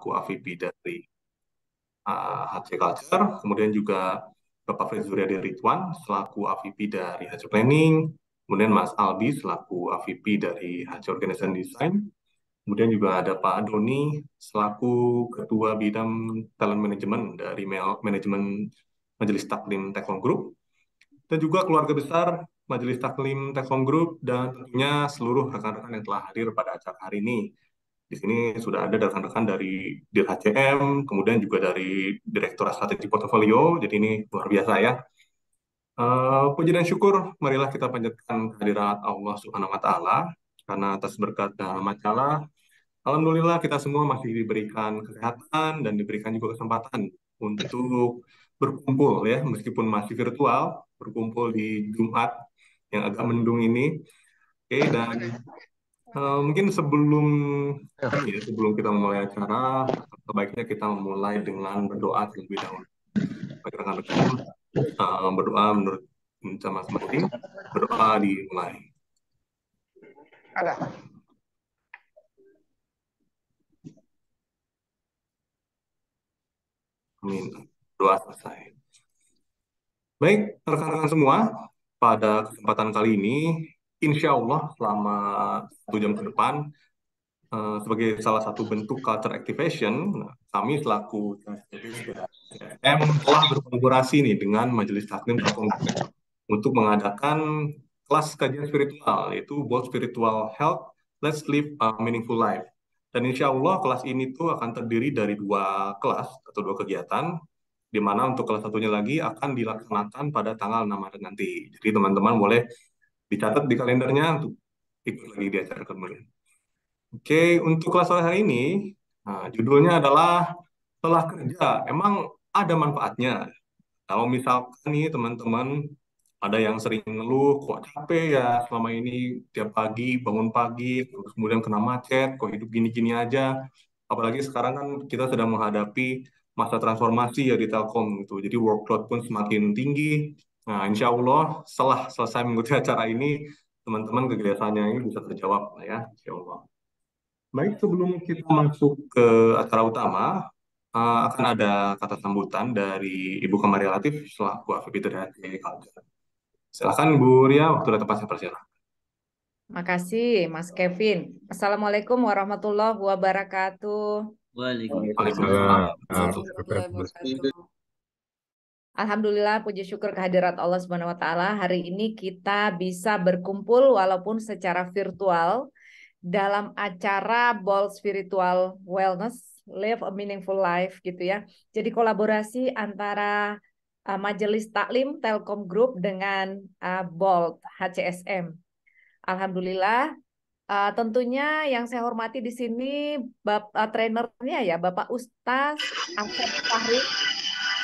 selaku AVP dari HC Culture, kemudian juga Bapak Fritz Ridwan selaku AVP dari HC Planning, kemudian Mas Albi selaku AVP dari HC Organization Design, kemudian juga ada Pak Doni selaku Ketua Bidang Talent Management dari Manajemen Majelis Taklim Teknom Group, dan juga keluarga besar Majelis Taklim Teknom Group, dan tentunya seluruh rekan-rekan yang telah hadir pada acara hari ini. Di sini sudah ada rekan-rekan dari Dir HCM, kemudian juga dari Direktorat Strategi Portofolio, jadi ini luar biasa ya. Puji dan syukur, marilah kita panjatkan kehadirat Allah Subhanahu wa Ta'ala, karena atas berkat dan rahmat Allah, alhamdulillah kita semua masih diberikan kesehatan dan diberikan juga kesempatan untuk berkumpul ya, meskipun masih virtual, berkumpul di Jumat yang agak mendung ini. Oke, dan mungkin sebelum kita memulai acara, sebaiknya kita memulai dengan berdoa terlebih dahulu. Bagi rekan-rekan, berdoa menurut masing-masing, berdoa dimulai. Ada. Amin. Doa selesai. Baik, rekan-rekan semua, pada kesempatan kali ini, insya Allah selama 1 jam ke depan, sebagai salah satu bentuk culture activation, kami selaku M telah berkolaborasi nih dengan Majelis Taklim Kampung untuk mengadakan kelas kajian spiritual, yaitu Bold Spiritual Health, Let's Live a Meaningful Life. Dan insya Allah kelas ini tuh akan terdiri dari 2 kelas atau 2 kegiatan, di mana untuk kelas satunya lagi akan dilaksanakan pada tanggal 6 Maret nanti. Jadi teman-teman boleh dicatat di kalendernya untuk ikut lagi di acara kemudian. Oke, untuk kelas sore hari ini, judulnya adalah setelah kerja, emang ada manfaatnya. Kalau misalkan nih teman-teman ada yang sering ngeluh, kok capek ya selama ini tiap pagi bangun pagi, terus kemudian kena macet, kok hidup gini-gini aja. Apalagi sekarang kan kita sedang menghadapi masa transformasi ya di Telkom gitu. Jadi workload pun semakin tinggi. Nah, insya Allah setelah selesai mengikuti acara ini, teman-teman kegiatannya ini bisa terjawab lah ya, insya Allah. Baik, sebelum kita masuk ke acara utama, akan ada kata sambutan dari Ibu Kamaria Latif selaku AVP dari Culture. Silakan Bu Ria, waktu dan tempat saya persilakan. Makasih Mas Kevin. Assalamualaikum warahmatullahi wabarakatuh. Waalaikumsalam. Alhamdulillah, puji syukur kehadirat Allah Subhanahu wa Ta'ala. Hari ini kita bisa berkumpul walaupun secara virtual dalam acara Bold Spiritual Wellness, Live a Meaningful Life gitu ya. Jadi kolaborasi antara Majelis Taklim Telkom Group dengan Bold HCSM. Alhamdulillah, tentunya yang saya hormati di sini trainernya ya Bapak Ustaz Asep Fahri.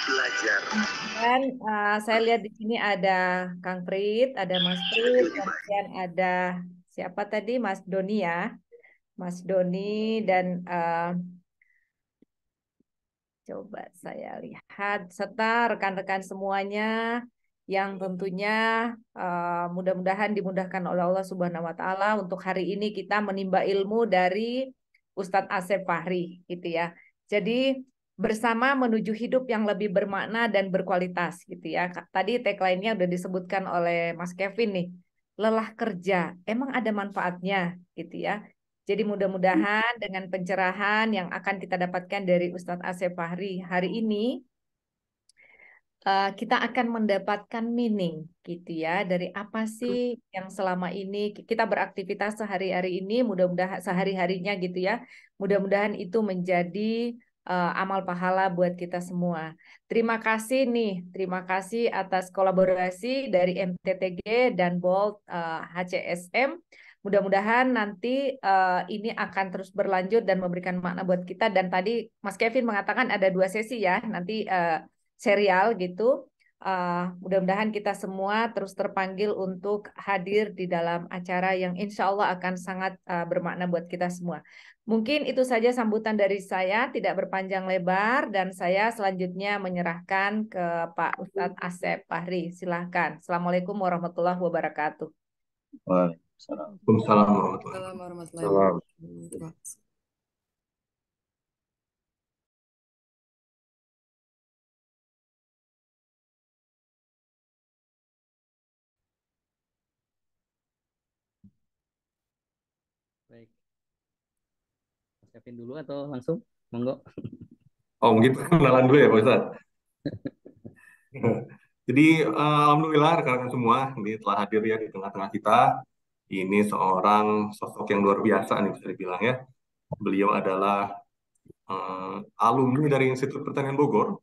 Belajar. Dan saya lihat di sini ada Kang Prit, ada Mas Prit, kemudian ada siapa tadi Mas Doni ya, Mas Doni, dan coba saya lihat serta rekan-rekan semuanya yang tentunya mudah-mudahan dimudahkan oleh Allah Subhanahu wa Ta'ala. Untuk hari ini kita menimba ilmu dari Ustadz Asep Fahri gitu ya. Jadi bersama menuju hidup yang lebih bermakna dan berkualitas gitu ya. Tadi tagline-nya udah disebutkan oleh Mas Kevin nih. Lelah kerja emang ada manfaatnya gitu ya. Jadi mudah-mudahan dengan pencerahan yang akan kita dapatkan dari Ustadz Asep Fahri hari ini, kita akan mendapatkan meaning gitu ya, dari apa sih yang selama ini kita beraktivitas sehari-hari ini, mudah-mudahan sehari-harinya gitu ya, mudah-mudahan itu menjadi amal pahala buat kita semua. Terima kasih nih, terima kasih atas kolaborasi dari MTTG dan Bold HCSM. Mudah-mudahan nanti ini akan terus berlanjut dan memberikan makna buat kita. Dan tadi Mas Kevin mengatakan ada 2 sesi ya, nanti serial gitu. Mudah-mudahan kita semua terus terpanggil untuk hadir di dalam acara yang insya Allah akan sangat bermakna buat kita semua. Mungkin itu saja sambutan dari saya, tidak berpanjang lebar, dan saya selanjutnya menyerahkan ke Pak Ustadz Asep Fahri. Silahkan. Assalamualaikum warahmatullahi wabarakatuh. Waalaikumsalam warahmatullahi wabarakatuh. Kevin dulu atau langsung? Monggo. Oh, mungkin kenalan dulu ya, Pak Ustadz. Jadi, alhamdulillah rekan-rekan semua ini telah hadir ya di tengah-tengah kita. Ini seorang sosok yang luar biasa nih bisa dibilang ya. Beliau adalah alumni dari Institut Pertanian Bogor.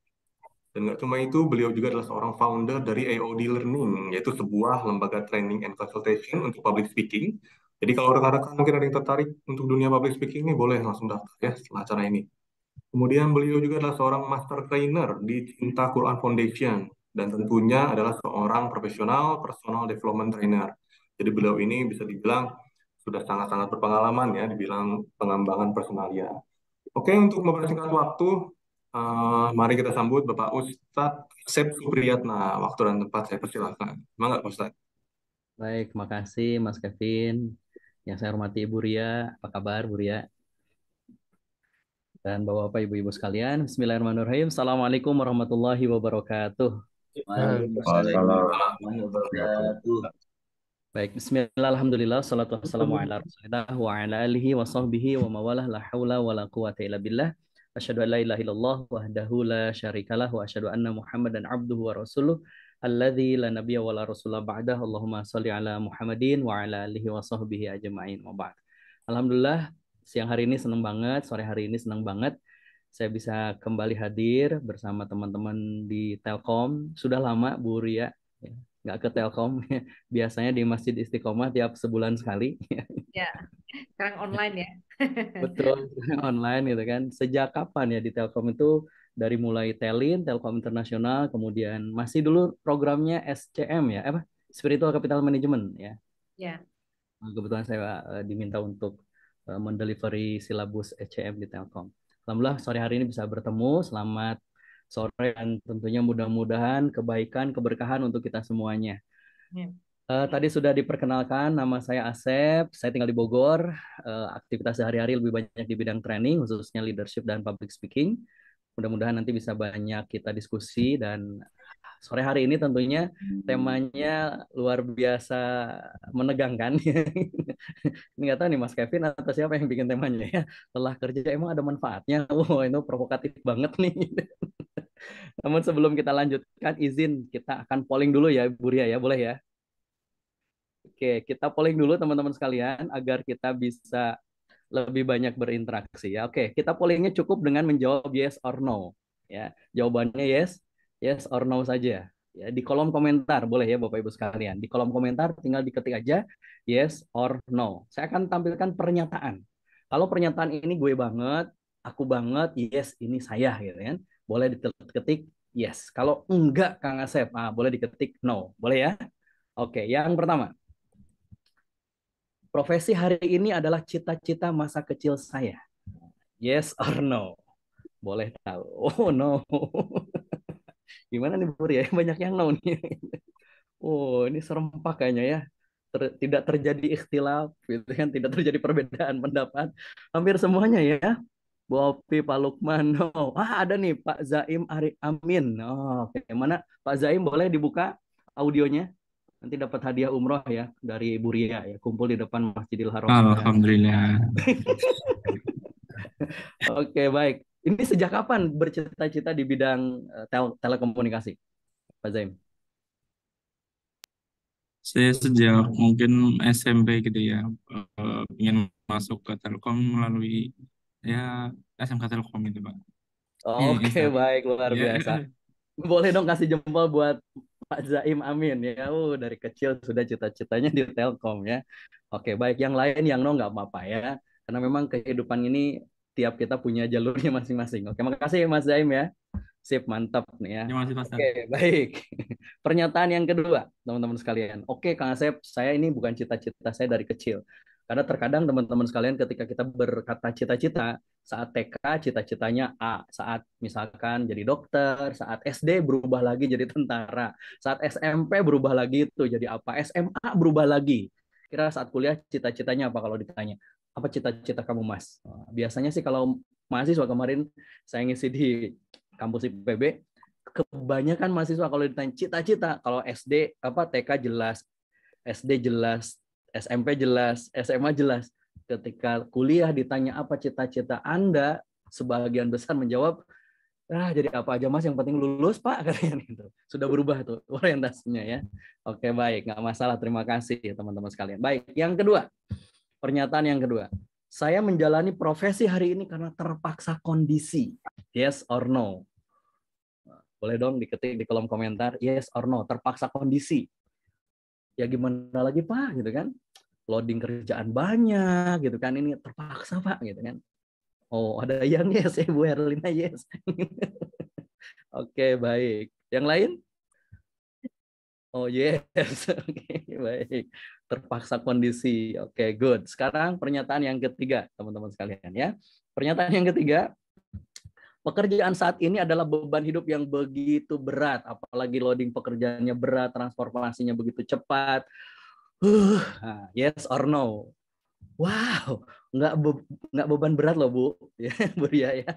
Dan nggak cuma itu, beliau juga adalah seorang founder dari AOD Learning, yaitu sebuah lembaga training and consultation untuk public speaking. Jadi kalau rekan-rekan mungkin ada yang tertarik untuk dunia public speaking ini, boleh langsung daftar ya setelah acara ini. Kemudian beliau juga adalah seorang master trainer di Cinta Quran Foundation. Dan tentunya adalah seorang profesional personal development trainer. Jadi beliau ini bisa dibilang sudah sangat-sangat berpengalaman ya, dibilang pengembangan personalia. Oke, untuk mempersingkat waktu, mari kita sambut Bapak Ustadz Asep Supriyatna. Waktu dan tempat saya persilakan. Semangat, Pak Ustadz. Baik, makasih Mas Kevin. Yang saya hormati Ibu Ria, apa kabar Bu Ria? Dan Bapak-Bapak, Ibu-Ibu sekalian, Bismillahirrahmanirrahim. Assalamualaikum warahmatullahi wabarakatuh. Waalaikumsalam warahmatullahi wabarakatuh. Baik, bismillah, alhamdulillah, salatu wassalamu ala rasulillah wa ala alihi wa sahbihi wa mawalah, la hawla wa la quwata illa billah. Asyhadu an la ilaha illallah wahdahu la syarikalah wa asyhadu anna Muhammadan abduhu wa rasuluh alladzi la nabiyya wa la rasula ba'dah. Allahumma shalli ala Muhammadin wa ala alihi wa sahbihi ajma'in wa ba'd. Alhamdulillah, siang hari ini senang banget, sore hari ini senang banget saya bisa kembali hadir bersama teman-teman di Telkom. Sudah lama Bu Ria ya, nggak ke Telkom. Biasanya di Masjid Istiqomah tiap sebulan sekali. Ya, sekarang online ya. Betul, online gitu kan. Sejak kapan ya di Telkom itu dari mulai Telin, Telkom Internasional, kemudian masih dulu programnya SCM ya, apa? Spiritual Capital Management ya. Ya. Kebetulan saya diminta untuk mendelivery silabus SCM di Telkom. Alhamdulillah sore hari ini bisa bertemu. Selamat sore dan tentunya mudah-mudahan kebaikan, keberkahan untuk kita semuanya. Ya. Tadi sudah diperkenalkan, nama saya Asep, saya tinggal di Bogor. Aktivitas sehari-hari lebih banyak di bidang training, khususnya leadership dan public speaking. Mudah-mudahan nanti bisa banyak kita diskusi dan sore hari ini tentunya temanya luar biasa menegangkan. Ini nggak tahu nih Mas Kevin atau siapa yang bikin temanya ya. Lelah kerja emang ada manfaatnya. Wow, itu provokatif banget nih. Namun sebelum kita lanjutkan, izin kita akan polling dulu ya, Bu Ria ya, boleh ya? Oke, kita polling dulu teman-teman sekalian agar kita bisa lebih banyak berinteraksi ya. Oke, kita pollingnya cukup dengan menjawab yes or no. Ya, jawabannya yes, yes or no saja. Ya, di kolom komentar boleh ya Bapak Ibu sekalian. Di kolom komentar tinggal diketik aja yes or no. Saya akan tampilkan pernyataan. Kalau pernyataan ini gue banget, aku banget, yes ini saya gitu kan. Boleh diketik yes. Kalau enggak Kang Asep, boleh diketik no. Boleh ya? Oke, yang pertama. Profesi hari ini adalah cita-cita masa kecil saya. Yes or no? Boleh tahu. Oh no. Gimana nih Bu ya? Banyak yang no nih. Oh, ini serempak kayaknya ya. Tidak terjadi ikhtilaf, gitu kan? Tidak terjadi perbedaan pendapat. Hampir semuanya ya. Bu Opi, Pak Lukman, no. Ada nih Pak Zaim Ari Amin. Oh, oke. Mana Pak Zaim boleh dibuka audionya? Nanti dapat hadiah umroh ya dari Bu Ria ya. Kumpul di depan Masjidil Haram. Alhamdulillah. Oke, baik. Ini sejak kapan bercita-cita di bidang telekomunikasi, Pak Zaim? Saya sejak mungkin SMP gitu ya, ingin masuk ke Telkom melalui ya SMK Telkom itu Pak. Oke, baik, luar Ya. biasa. Boleh dong kasih jempol buat Pak Zaim Amin ya. Dari kecil sudah cita-citanya di Telkom ya. Oke, baik. Yang lain yang no nggak apa-apa ya. Karena memang kehidupan ini tiap kita punya jalurnya masing-masing. Oke, makasih Mas Zaim ya. Sip, mantap nih ya. Terima kasih Pak. Oke, baik. Pernyataan yang kedua, teman-teman sekalian. Oke, Kang Asep, saya ini bukan cita-cita saya dari kecil. Karena terkadang teman-teman sekalian ketika kita berkata cita-cita, saat TK cita-citanya A, saat misalkan jadi dokter, saat SD berubah lagi jadi tentara, saat SMP berubah lagi itu jadi apa, SMA berubah lagi. Kira saat kuliah cita-citanya apa kalau ditanya? Apa cita-cita kamu Mas? Biasanya sih kalau mahasiswa kemarin saya ngisi di kampus IPB, kebanyakan mahasiswa kalau ditanya cita-cita, kalau TK jelas, SD jelas, SMP jelas, SMA jelas, Ketika kuliah ditanya apa cita-cita Anda, sebagian besar menjawab, jadi apa aja Mas, yang penting lulus Pak, katanya gitu. Sudah berubah tuh orientasinya ya. Oke, baik, nggak masalah. Terima kasih ya teman-teman sekalian. Baik, yang kedua, pernyataan yang kedua. Saya menjalani profesi hari ini karena terpaksa kondisi. Yes or no? Boleh dong diketik di kolom komentar, yes or no, terpaksa kondisi. Ya gimana lagi Pak, gitu kan? Loading kerjaan banyak, gitu kan? Ini terpaksa Pak, gitu kan? Oh, ada yang yes, Bu Herlina yes. Oke, baik. Yang lain? Oh, yes. Oke, baik. Terpaksa kondisi. Oke, good. Sekarang pernyataan yang ketiga, teman-teman sekalian ya. Pernyataan yang ketiga, pekerjaan saat ini adalah beban hidup yang begitu berat, apalagi loading pekerjaannya berat, transformasinya begitu cepat. Yes or no? Wow, nggak beban berat loh Bu, ya Bu Ria ya.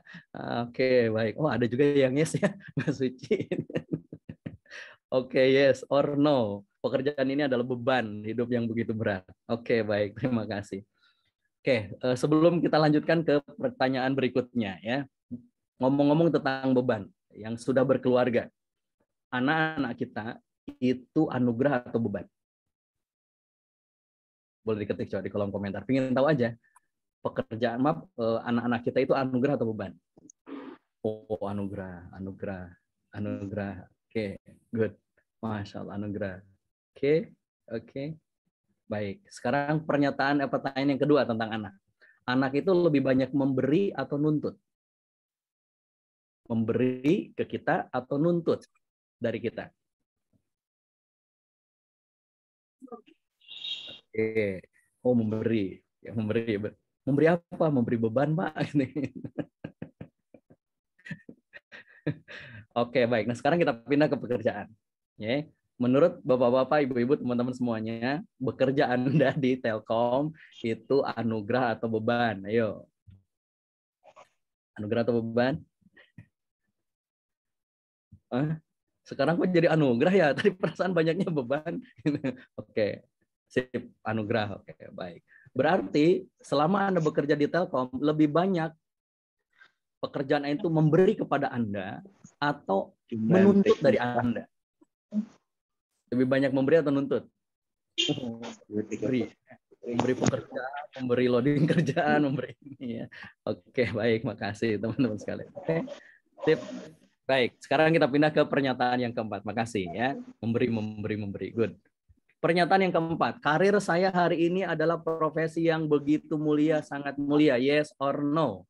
Oke, baik. Oh, ada juga yang yes ya, Mas Suci. Oke, yes or no? Pekerjaan ini adalah beban hidup yang begitu berat. Oke, baik. Terima kasih. Oke, sebelum kita lanjutkan ke pertanyaan berikutnya ya. Ngomong-ngomong tentang beban yang sudah berkeluarga. Anak-anak kita itu anugerah atau beban? Boleh diketik coba di kolom komentar. Pengen tahu aja. Pekerjaan, anak-anak kita itu anugerah atau beban? Oh, anugerah. Oke, good. Masya Allah, anugerah. Oke. Baik. Sekarang pertanyaan yang kedua tentang anak. Anak itu lebih banyak memberi atau nuntut? Memberi ke kita atau nuntut dari kita? Oke. Oh, memberi. Ya, memberi. Memberi apa? Memberi beban, Pak. Oke, baik. Nah, sekarang kita pindah ke pekerjaan. Ya. Menurut Bapak-bapak, Ibu-ibu, teman-teman semuanya, bekerja Anda di Telkom itu anugerah atau beban? Ayo. Anugerah atau beban? Sekarang kok jadi anugerah ya? Tadi perasaan banyaknya beban. Oke. Sip, anugerah. Oke, baik. Berarti selama Anda bekerja di Telkom, lebih banyak pekerjaan itu memberi kepada Anda atau menuntut dari Anda? Lebih banyak memberi atau nuntut? Memberi pekerjaan, memberi loading kerjaan, memberi ini ya. Oke, baik, makasih teman-teman sekalian. Oke, sip. Baik, sekarang kita pindah ke pernyataan yang keempat. Makasih ya, memberi. Good. Pernyataan yang keempat, karir saya hari ini adalah profesi yang begitu mulia, sangat mulia. Yes or no?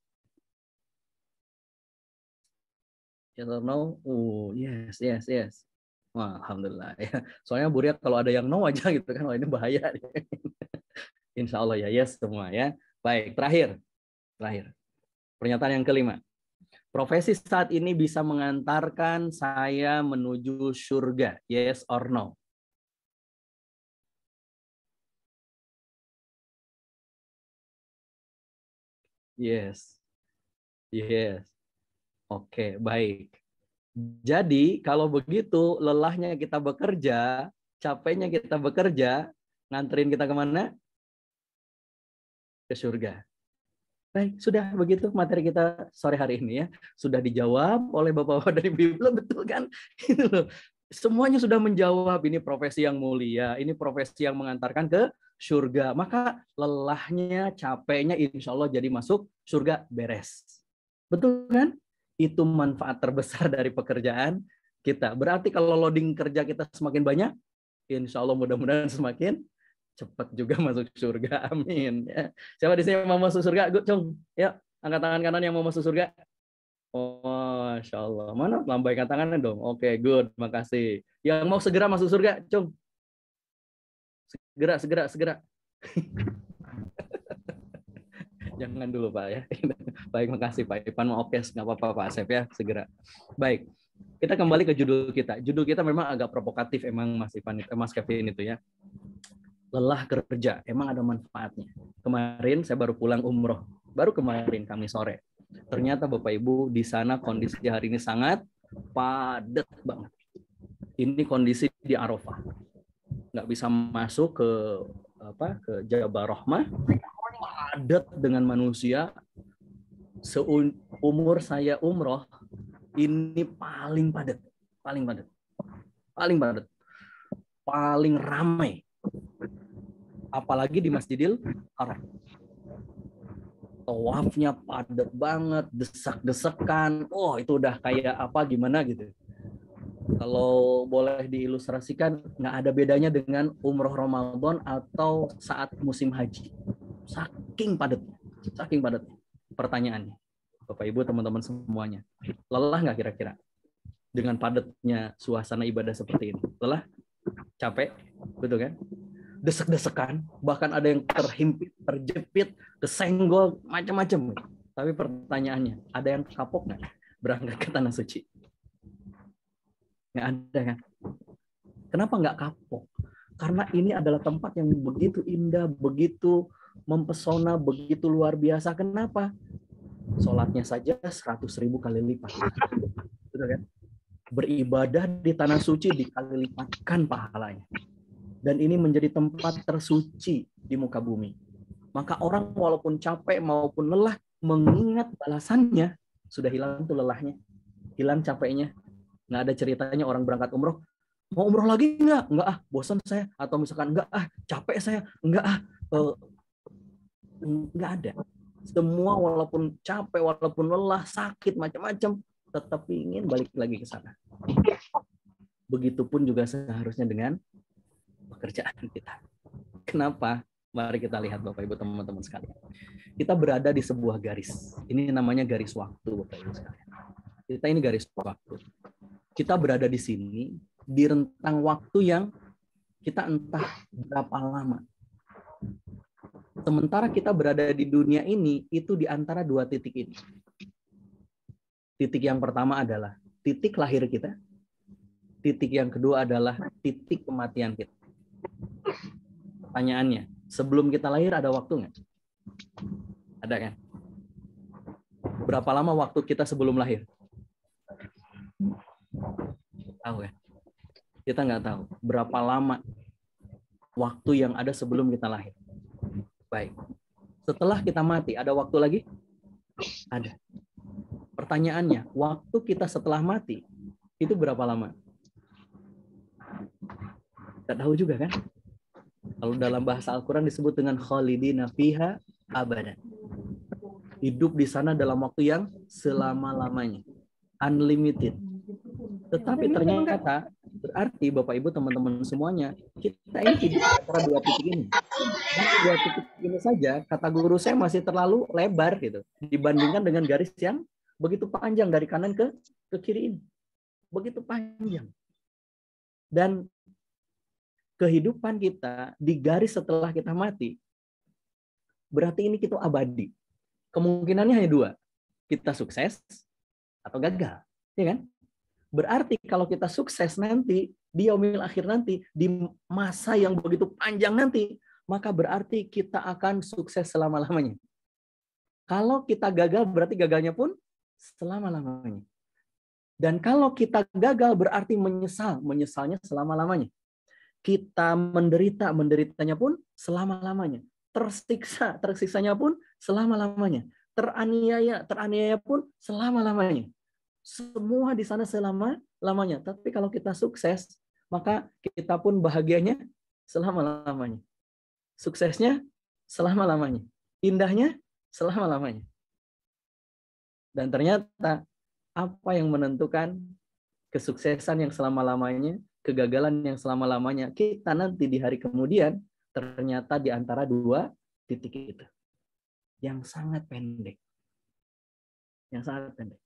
Yes or no? Yes. Wah, alhamdulillah ya. Soalnya Bu Ria kalau ada yang no aja gitu kan, wah ini bahaya. Insya Allah ya, yes semua ya. Baik, terakhir. Pernyataan yang kelima. Profesi saat ini bisa mengantarkan saya menuju surga. Yes or no? Yes. Oke, baik. Jadi kalau begitu lelahnya kita bekerja, capeknya kita bekerja, nganterin kita kemana? Ke surga. Baik, sudah begitu materi kita sore hari ini ya. Sudah dijawab oleh Bapak-bapak dari Bibel, betul kan? Itu loh. Semuanya sudah menjawab, ini profesi yang mulia, ini profesi yang mengantarkan ke surga. Maka lelahnya, capeknya insya Allah jadi masuk surga beres. Betul kan? Itu manfaat terbesar dari pekerjaan kita. Berarti kalau loading kerja kita semakin banyak, insya Allah mudah-mudahan semakin cepat juga masuk surga. Amin. Ya. Siapa di sini yang mau masuk surga? Cung, ya, angkat tangan kanan yang mau masuk surga. Oh, Masya Allah. Mana? Lambaikan tangannya dong. Oke, good. Makasih. Yang mau segera masuk surga, Cung. Segera. Jangan dulu Pak ya. Baik, makasih Pak Ipan. Mau oke, nggak apa-apa Pak Asep ya, segera. Baik, kita kembali ke judul kita. Judul kita memang agak provokatif emang Mas Ipan, Mas Kevin itu ya. Lelah kerja, emang ada manfaatnya. Kemarin saya baru pulang umroh, baru kemarin Kamis sore. Ternyata Bapak Ibu di sana kondisi hari ini sangat padat banget. Ini kondisi di Arafah, nggak bisa masuk ke Jabal Rahmah. padat dengan manusia. Seumur saya umroh, ini paling padat, paling padat, paling padat, paling ramai. Apalagi di Masjidil Haram. Tawafnya padat banget, desak-desakan. Oh, itu udah kayak apa gimana gitu. Kalau boleh diilustrasikan, nggak ada bedanya dengan umroh Ramadan atau saat musim haji. Saking padatnya, saking padatnya. Pertanyaannya, Bapak Ibu, teman-teman semuanya, lelah nggak kira-kira dengan padatnya suasana ibadah seperti ini? Lelah? Capek? Betul kan? Desek-desekan, bahkan ada yang terhimpit, terjepit, kesenggol, macam-macam. Tapi pertanyaannya, ada yang kapok nggak berangkat ke Tanah Suci? Nggak ada kan? Kenapa nggak kapok? Karena ini adalah tempat yang begitu indah, begitu mempesona, begitu luar biasa. Kenapa? Sholatnya saja 100.000 kali lipat. Betul kan? Beribadah di Tanah Suci dikali lipatkan pahalanya. Dan ini menjadi tempat tersuci di muka bumi. Maka orang walaupun capek maupun lelah, mengingat balasannya, sudah hilang tuh lelahnya. Hilang capeknya. Nggak ada ceritanya orang berangkat umroh, mau umroh lagi nggak? Nggak ah, bosan saya. Atau misalkan nggak ah, capek saya. Nggak ah, nggak ada. Semua walaupun capek, walaupun lelah, sakit, macam-macam, tetap ingin balik lagi ke sana. Begitupun juga seharusnya dengan pekerjaan kita. Kenapa? Mari kita lihat Bapak Ibu teman-teman sekalian. Kita berada di sebuah garis. Ini namanya garis waktu Bapak Ibu sekalian. Kita ini garis waktu. Kita berada di sini di rentang waktu yang kita entah berapa lama. Sementara kita berada di dunia ini itu di antara dua titik ini. Titik yang pertama adalah titik lahir kita. Titik yang kedua adalah titik kematian kita. Pertanyaannya, sebelum kita lahir ada waktu nggak? Ada kan? Berapa lama waktu kita sebelum lahir? Tahu kan? Kita nggak tahu. Berapa lama waktu yang ada sebelum kita lahir? Baik. Setelah kita mati, ada waktu lagi? Ada. Pertanyaannya, waktu kita setelah mati, itu berapa lama? Nggak tahu juga kan? Kalau dalam bahasa Al-Quran disebut dengan khalidina fiha abadan. Hidup di sana dalam waktu yang selama-lamanya. Unlimited. Tetapi ternyata berarti Bapak Ibu teman-teman semuanya, kita ini hidup antara dua titik ini. Dan dua titik ini saja, kata guru saya masih terlalu lebar gitu. Dibandingkan dengan garis yang begitu panjang dari kanan ke kiri ini. Begitu panjang. Dan kehidupan kita di garis setelah kita mati, berarti ini kita abadi. Kemungkinannya hanya dua. Kita sukses atau gagal. Ya kan? Berarti kalau kita sukses nanti, di yaumil akhir nanti, di masa yang begitu panjang nanti, maka berarti kita akan sukses selama-lamanya. Kalau kita gagal, berarti gagalnya pun selama-lamanya. Dan kalau kita gagal, berarti menyesal. Menyesalnya selama-lamanya. Kita menderita, menderitanya pun selama-lamanya. Tersiksa, tersiksanya pun selama-lamanya. Teraniaya, teraniaya pun selama-lamanya. Semua di sana selama-lamanya. Tapi kalau kita sukses, maka kita pun bahagianya selama-lamanya. Suksesnya selama-lamanya. Indahnya selama-lamanya. Dan ternyata apa yang menentukan kesuksesan yang selama-lamanya, kegagalan yang selama-lamanya, kita nanti di hari kemudian ternyata di antara dua titik itu. Yang sangat pendek. Yang sangat pendek.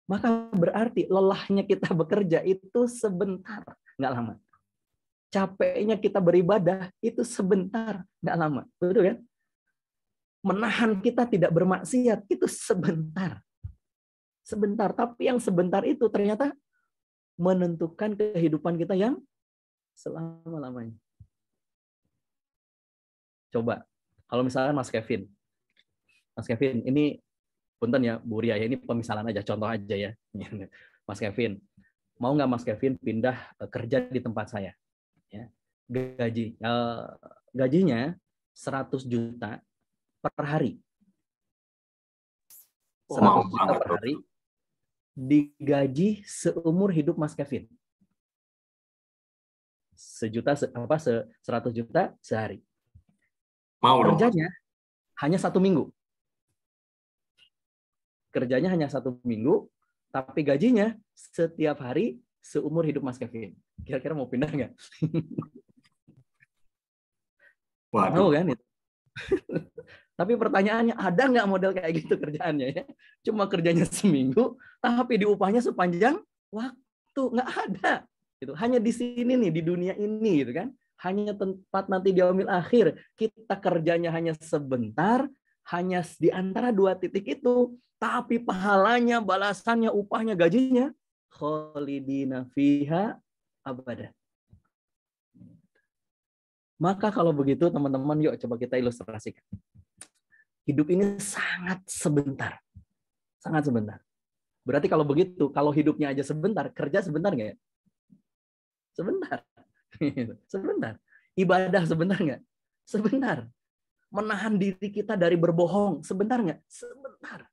Maka berarti lelahnya kita bekerja itu sebentar, nggak lama. Capeknya kita beribadah itu sebentar, nggak lama. Betul kan? Menahan kita tidak bermaksiat itu sebentar. Sebentar. Tapi yang sebentar itu ternyata menentukan kehidupan kita yang selama-lamanya. Coba, kalau misalnya Mas Kevin, ini punten ya Bu Ria, ini pemisalan aja, contoh aja ya. Mas Kevin, mau nggak Mas Kevin pindah kerja di tempat saya? Ya. Gajinya 100 juta per hari. Oh, mau 100 juta banget per tuh. hari digaji seumur hidup Mas Kevin. 100 juta sehari. Mau dong. Kerjanya hanya 1 minggu. Kerjanya hanya 1 minggu, tapi gajinya setiap hari seumur hidup Mas Kevin. Kira-kira mau pindah nggak? Mau Waduh. kan itu? Tapi pertanyaannya, ada nggak model kayak gitu kerjaannya ya? Cuma kerjanya seminggu, tapi diupahnya sepanjang waktu. Nggak ada. Gitu. Hanya di sini nih, di dunia ini gitu kan. Hanya tempat nanti di yaumil akhir. Kita kerjanya hanya sebentar, hanya di antara 2 titik itu. Tapi pahalanya, balasannya, upahnya, gajinya, khalidina fiha abada. Maka kalau begitu teman-teman, yuk coba kita ilustrasikan. Hidup ini sangat sebentar. Sangat sebentar. Berarti kalau begitu, kalau hidupnya aja sebentar, kerja sebentar nggak? Sebentar. Sebentar. Ibadah sebentar nggak? Sebentar. Menahan diri kita dari berbohong, sebentar nggak? Sebentar.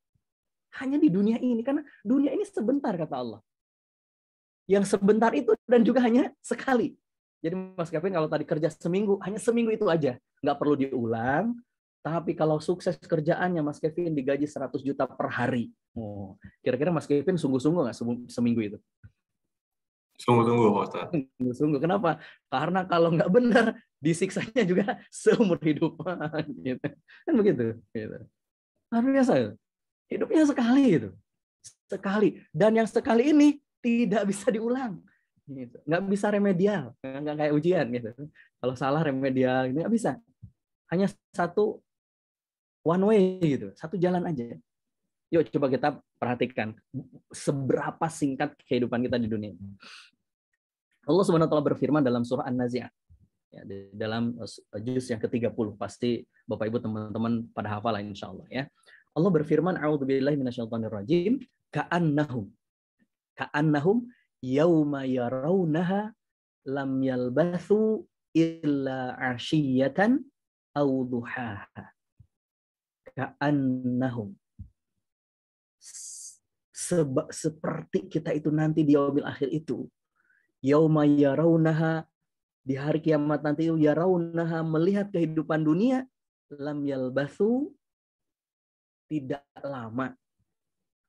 Hanya di dunia ini, karena dunia ini sebentar, kata Allah. Yang sebentar itu dan juga hanya sekali. Jadi Mas Kevin kalau tadi kerja seminggu, hanya seminggu itu aja. Nggak perlu diulang. Tapi kalau sukses kerjaannya, Mas Kevin digaji 100 juta per hari. Oh, kira-kira Mas Kevin sungguh-sungguh nggak seminggu itu? Sungguh-sungguh, Pak Ustaz. Sungguh-sungguh. Kenapa? Karena kalau nggak benar, disiksanya juga seumur hidup. Gitu. Kan begitu. Gitu. Luar biasa. Hidupnya sekali itu. Sekali. Dan yang sekali ini tidak bisa diulang. Gitu. Nggak bisa remedial. Nggak kayak ujian. Gitu. Kalau salah remedial, ini nggak bisa. Hanya satu one way gitu, satu jalan aja. Yuk coba kita perhatikan seberapa singkat kehidupan kita di dunia ini. Allah Subhanahu wa taala berfirman dalam surah An-Nazi'at. Ya, di dalam juz yang ke-30, pasti Bapak Ibu teman-teman pada hafal insyaallah ya. Allah berfirman, a'udzubillahi minasyaitonirrajim, ka'annahum yauma yarawnaha lam yalbathu illa 'ashiyatan aw duhaha. Ka'annahum, seperti kita itu nanti di yaumil akhir itu, yauma yarawnaha, di hari kiamat nanti itu, yarawnaha, melihat kehidupan dunia, lam yalbathu, tidak lama,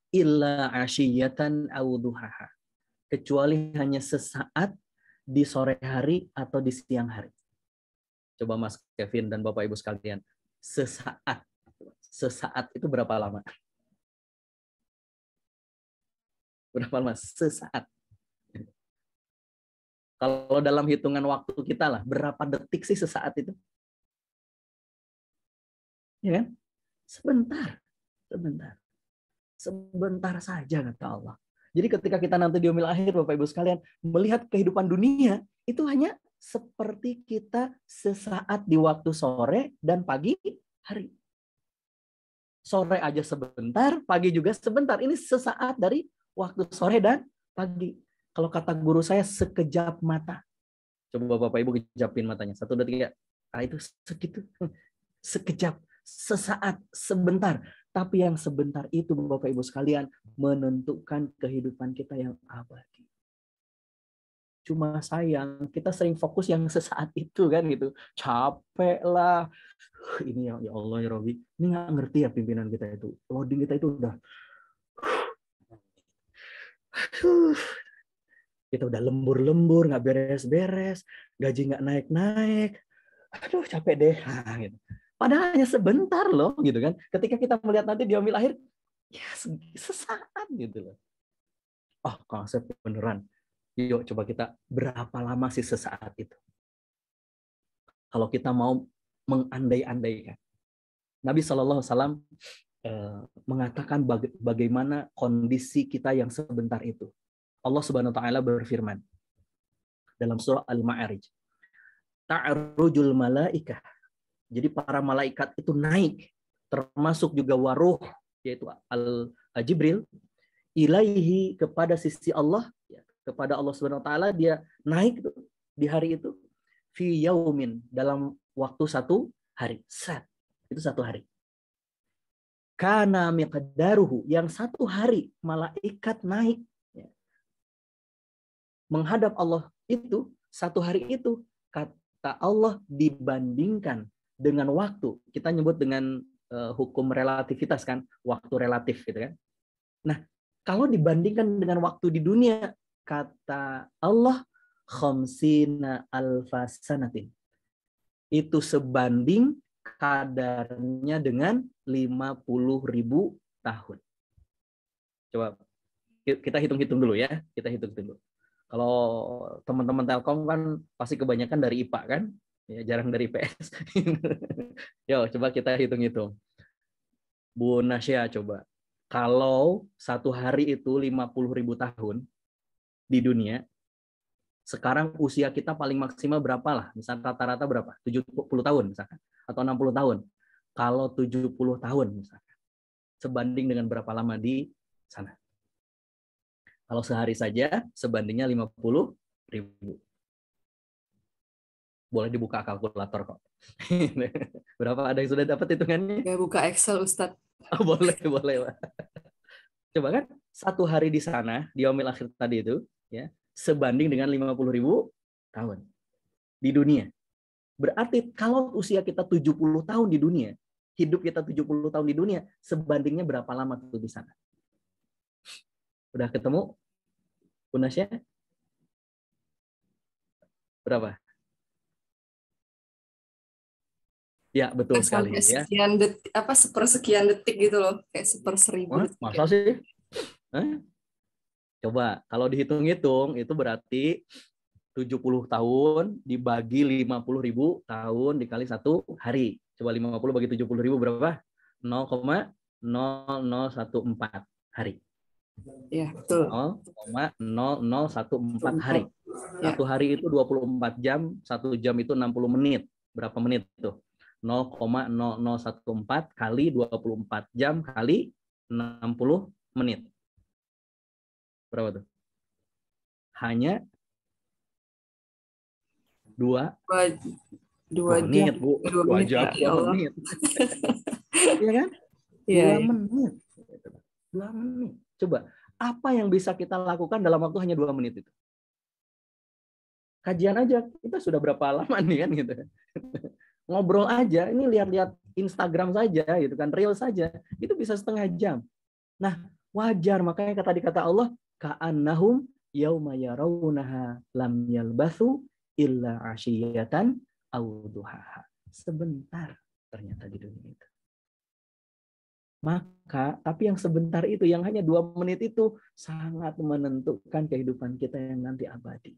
illa asyiyatan aw duhaha, kecuali hanya sesaat di sore hari atau di siang hari. Coba Mas Kevin dan Bapak Ibu sekalian, sesaat itu berapa lama? Berapa lama? Sesaat. Kalau dalam hitungan waktu kita lah, berapa detik sih sesaat itu? Ya kan? Sebentar. Sebentar saja, kata Allah. Jadi ketika kita nanti di yaumil akhir, Bapak Ibu sekalian, melihat kehidupan dunia, itu hanya seperti kita sesaat di waktu sore dan pagi hari. Sore aja sebentar, pagi juga sebentar. Ini sesaat dari waktu sore dan pagi. Kalau kata guru saya, sekejap mata. Coba Bapak Ibu kejapin matanya. 1, 2, 3. Ah, itu segitu. Sekejap, sesaat, sebentar. Tapi yang sebentar itu, Bapak Ibu sekalian, menentukan kehidupan kita yang abadi. Cuma sayang, kita sering fokus yang sesaat itu kan gitu. Capek lah. Ini ya Allah ya Robi, ini nggak ngerti ya pimpinan kita itu. Loading kita itu udah lembur-lembur, nggak beres-beres, gaji nggak naik-naik. Aduh capek deh. Nah, gitu. Padahal hanya sebentar loh gitu kan. Ketika kita melihat nanti di yaumil akhir, ya sesaat gitu loh. Oh, konsep beneran. Yuk coba kita, berapa lama sih sesaat itu? Kalau kita mau mengandai-andaikan. Nabi SAW mengatakan bagaimana kondisi kita yang sebentar itu. Allah Subhanahu wa taala berfirman dalam surah Al-Ma'arij. Ta'rujul malaikah. Jadi para malaikat itu naik, termasuk juga waruh, yaitu Al-Jibril, ilaihi, kepada sisi Allah, kepada Allah Subhanahu wa taala, dia naik di hari itu, fi yaumin, dalam waktu 1 hari. Itu 1 hari. kana miqdaruhu, yang satu hari malaikat naik menghadap Allah itu, satu hari itu kata Allah dibandingkan dengan waktu. Kita nyebut dengan hukum relativitas kan, waktu relatif gitu kan. Nah, kalau dibandingkan dengan waktu di dunia, kata Allah khamsina alfa sanatin, itu sebanding kadarnya dengan 50.000 tahun. Coba kita hitung-hitung dulu ya. Kita hitung dulu. Kalau teman-teman Telkom kan pasti kebanyakan dari IPA kan? Ya, jarang dari PS. Yo, coba kita hitung-hitung. Bu Nasya coba. Kalau satu hari itu 50.000 tahun di dunia, sekarang usia kita paling maksimal berapa lah? Misalnya rata-rata berapa? 70 tahun misalkan. Atau 60 tahun. Kalau 70 tahun misalkan. Sebanding dengan berapa lama di sana. Kalau sehari saja, sebandingnya 50.000. Boleh dibuka kalkulator kok. Berapa, ada yang sudah dapat hitungannya? Ya, buka Excel, Ustadz. Oh, boleh. Coba kan, satu hari di sana, di yaumil akhir tadi itu, ya, sebanding dengan 50.000 tahun di dunia. Berarti kalau usia kita 70 tahun di dunia, hidup kita 70 tahun di dunia, sebandingnya berapa lama tuh di sana? Udah ketemu? Punasya? Berapa? Ya, betul sekali Sampai ya. sekian detik, sepersekian detik gitu loh, kayak seperseribu detik. Masa sih? Coba, kalau dihitung-hitung, itu berarti 70 tahun dibagi 50.000 tahun dikali satu hari. Coba 50 bagi 70.000 berapa? 0,0014 hari. Ya, betul. 0,0014 hari. Satu hari itu 24 jam, 1 jam itu 60 menit. Berapa menit itu? 0,0014 kali 24 jam kali 60 menit. Berapa tuh? Hanya 2 menit, jam. Bu. 2 jam, ya Allah. menit. Iya kan? Iya. 2 menit. 2 menit. Coba, apa yang bisa kita lakukan dalam waktu hanya 2 menit itu? Kajian aja, kita sudah berapa lama nih kan gitu. Ngobrol aja, ini lihat-lihat Instagram saja gitu kan, reel saja, itu bisa setengah jam. Nah, wajar, makanya tadi kata Allah, ka'annahum yauma yarawunaha lam yalbathu illa 'ashiyatan aw duhaha. Sebentar ternyata di dunia itu. Maka, tapi yang sebentar itu, yang hanya 2 menit itu sangat menentukan kehidupan kita yang nanti abadi.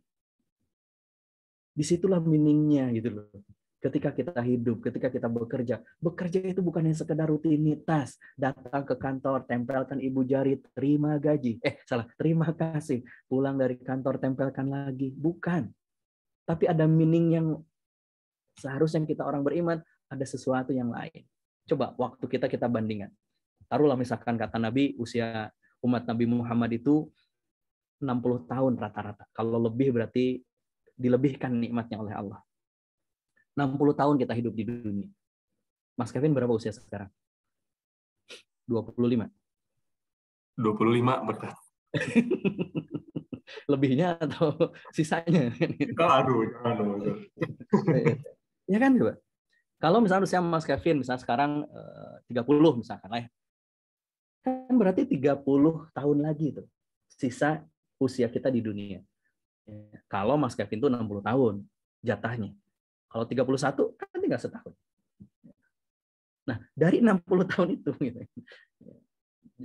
Disitulah meaningnya gitu loh. Ketika kita hidup, ketika kita bekerja itu bukan yang sekedar rutinitas. Datang ke kantor, tempelkan ibu jari, terima gaji. Terima kasih. Pulang dari kantor, tempelkan lagi. Bukan. Tapi ada meaning yang seharusnya kita orang beriman, ada sesuatu yang lain. Coba waktu kita bandingkan. Taruhlah misalkan kata Nabi, usia umat Nabi Muhammad itu 60 tahun rata-rata. Kalau lebih berarti dilebihkan nikmatnya oleh Allah. 60 tahun kita hidup di dunia. Mas Kevin berapa usia sekarang? 25. 25 betul. Lebihnya atau sisanya? Aduh. Ya kan coba. Kalau misalnya usia Mas Kevin misalnya sekarang 30 misalkan lah ya. Kan berarti 30 tahun lagi tuh sisa usia kita di dunia. Kalau Mas Kevin tuh 60 tahun jatahnya. Kalau 31 kan tinggal setahun. Nah, dari 60 tahun itu gitu.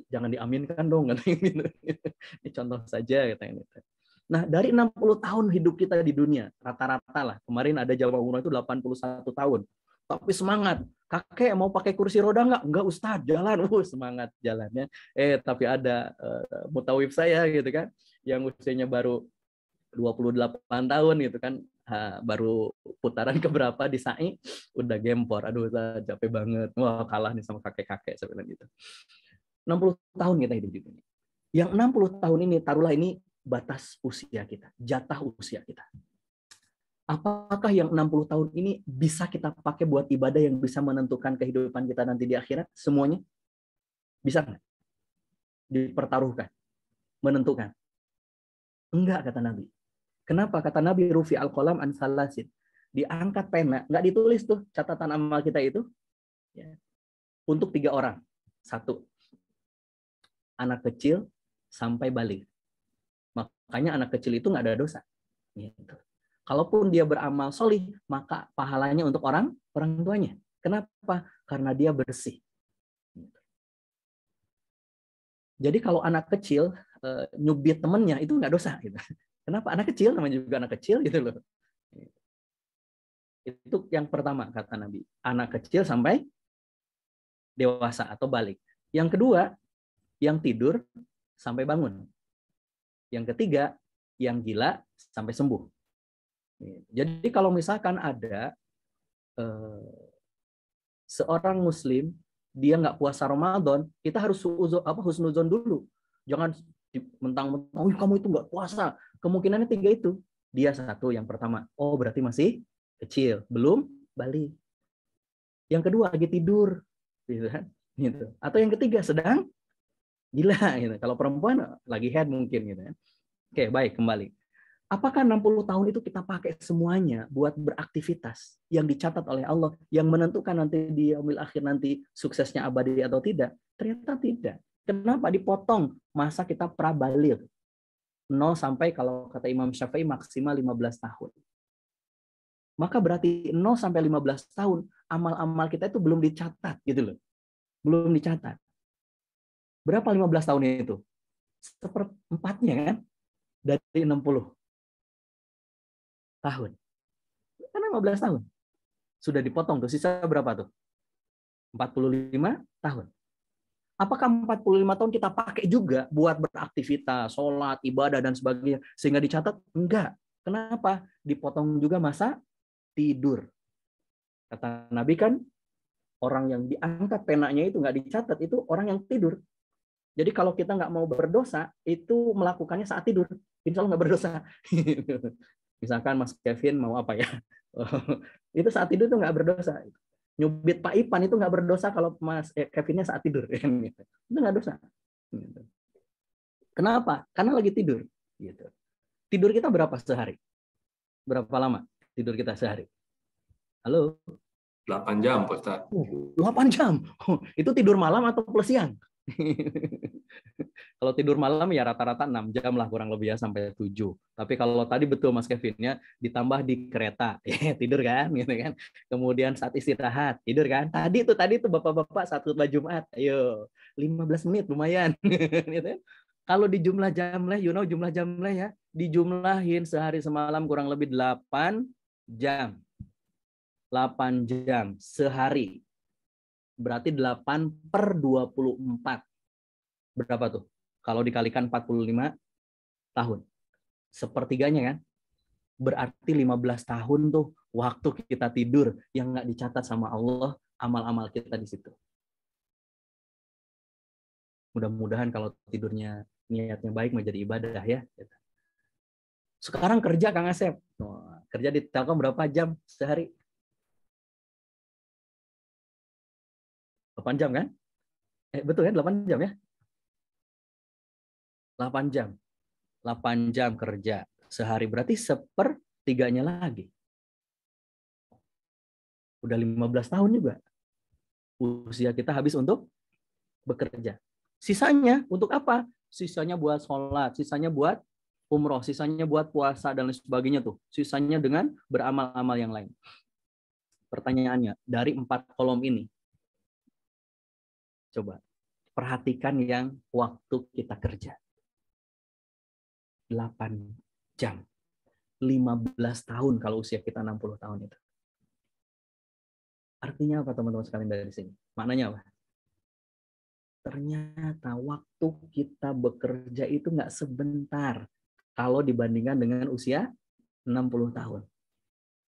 Jangan diaminkan dong gitu. Ini contoh saja katanya. Nah, dari 60 tahun hidup kita di dunia, rata-rata lah. Kemarin ada jamaah umroh itu 81 tahun. Tapi semangat. Kakek mau pakai kursi roda nggak? Enggak, Ustadz, jalan. Semangat jalannya. Tapi ada mutawif saya gitu kan, yang usianya baru 28 tahun gitu kan, baru putaran keberapa di sa'i udah gempor. Aduh, capek banget. Wah, kalah nih sama kakek-kakek sebenarnya gitu. 60 tahun kita hidup di dunia. Yang 60 tahun ini, taruhlah ini batas usia kita, jatah usia kita. Apakah yang 60 tahun ini bisa kita pakai buat ibadah yang bisa menentukan kehidupan kita nanti di akhirat? Semuanya? Bisa nggak dipertaruhkan, menentukan? Enggak, kata Nabi. Kenapa? Kata Nabi, rufi al-qalam an salasin. Diangkat pena, nggak ditulis tuh catatan amal kita itu ya, untuk 3 orang. 1, anak kecil sampai balik. Makanya anak kecil itu nggak ada dosa. Gitu. Kalaupun dia beramal solih, maka pahalanya untuk orang tuanya. Kenapa? Karena dia bersih. Jadi kalau anak kecil nyubit temennya itu nggak dosa. Gitu. Kenapa? Anak kecil, namanya juga anak kecil gitu loh. Itu yang pertama kata Nabi. Anak kecil sampai dewasa atau balik. Yang kedua, yang tidur sampai bangun. Yang ketiga, yang gila sampai sembuh. Jadi kalau misalkan ada seorang muslim, dia nggak puasa Ramadan, kita harus husnuzon dulu. Jangan mentang-mentang, oh kamu itu nggak puasa. Kemungkinannya 3 itu. Dia 1 yang pertama. Oh berarti masih kecil, belum balik. Yang kedua lagi tidur, gitu kan? Gitu. Atau yang ketiga sedang gila, gitu. Kalau perempuan lagi head mungkin, gitu kan? Oke, baik, kembali. Apakah 60 tahun itu kita pakai semuanya buat beraktivitas yang dicatat oleh Allah, yang menentukan nanti di yaumil akhir nanti suksesnya abadi atau tidak? Ternyata tidak. Kenapa? Dipotong masa kita prabaligh. 0 sampai kalau kata Imam Syafi'i maksimal 15 tahun. Maka berarti 0 sampai 15 tahun amal-amal kita itu belum dicatat gitu loh. Belum dicatat. Berapa 15 tahun itu? 1/4-nya kan dari 60 tahun. Kan 15 tahun. Sudah dipotong tuh, sisa berapa tuh? 45 tahun. Apakah 45 tahun kita pakai juga buat beraktivitas, sholat, ibadah, dan sebagainya, sehingga dicatat? Enggak. Kenapa? Dipotong juga masa tidur. Kata Nabi kan, orang yang diangkat penanya itu nggak dicatat, itu orang yang tidur. Jadi kalau kita nggak mau berdosa, itu melakukannya saat tidur. Insya Allah nggak berdosa. Misalkan Mas Kevin mau apa ya? Itu saat tidur itu nggak berdosa. Nyubit Pak Ipan itu nggak berdosa kalau Mas Kevinnya saat tidur. Itu nggak dosa. Kenapa? Karena lagi tidur. Gitu. Tidur kita berapa sehari? Berapa lama tidur kita sehari? Halo? 8 jam, Pak Ustaz. 8 jam? Itu tidur malam atau plus siang? Kalau tidur malam ya rata-rata 6 jam lah kurang lebih ya sampai 7. Tapi kalau tadi betul Mas Kevin ya ditambah di kereta tidur kan gitu kan. Kemudian saat istirahat tidur kan. Tadi tuh Bapak-bapak saat khutbah Jumat, ayo 15 menit lumayan gitu kan. Kalau di jumlah jamleh, jumlah jamleh ya, dijumlahin sehari semalam kurang lebih 8 jam. 8 jam sehari. Berarti 8/24. Berapa tuh? Kalau dikalikan 45 tahun. Sepertiganya kan? Berarti 15 tahun tuh waktu kita tidur yang nggak dicatat sama Allah, amal-amal kita di situ. Mudah-mudahan kalau tidurnya niatnya baik menjadi ibadah ya. Sekarang kerja Kang Asep. Kerja di Telkom berapa jam sehari? 8 jam kan? Betul kan? 8 jam ya? 8 jam. 8 jam kerja sehari. Berarti 1/3 lagi. Udah 15 tahun juga. Usia kita habis untuk bekerja. Sisanya untuk apa? Sisanya buat sholat, sisanya buat umroh, sisanya buat puasa, dan lain sebagainya tuh. Sisanya dengan beramal-amal yang lain. Pertanyaannya, dari 4 kolom ini, coba perhatikan yang waktu kita kerja. 8 jam. 15 tahun kalau usia kita 60 tahun itu. Artinya apa teman-teman sekalian dari sini? Maknanya apa? Ternyata waktu kita bekerja itu nggak sebentar kalau dibandingkan dengan usia 60 tahun.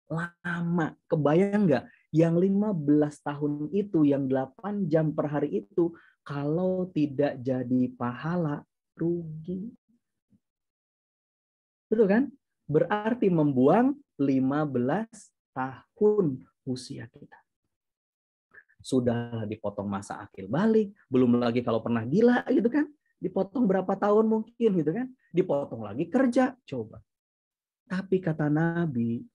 Lama. Kebayang nggak? Yang 15 tahun itu, yang 8 jam per hari itu, kalau tidak jadi pahala, rugi. Betul kan? Berarti membuang 15 tahun usia kita. Sudah dipotong masa akil balik, belum lagi kalau pernah gila gitu kan, dipotong berapa tahun mungkin gitu kan, dipotong lagi kerja, coba. Tapi kata Nabi,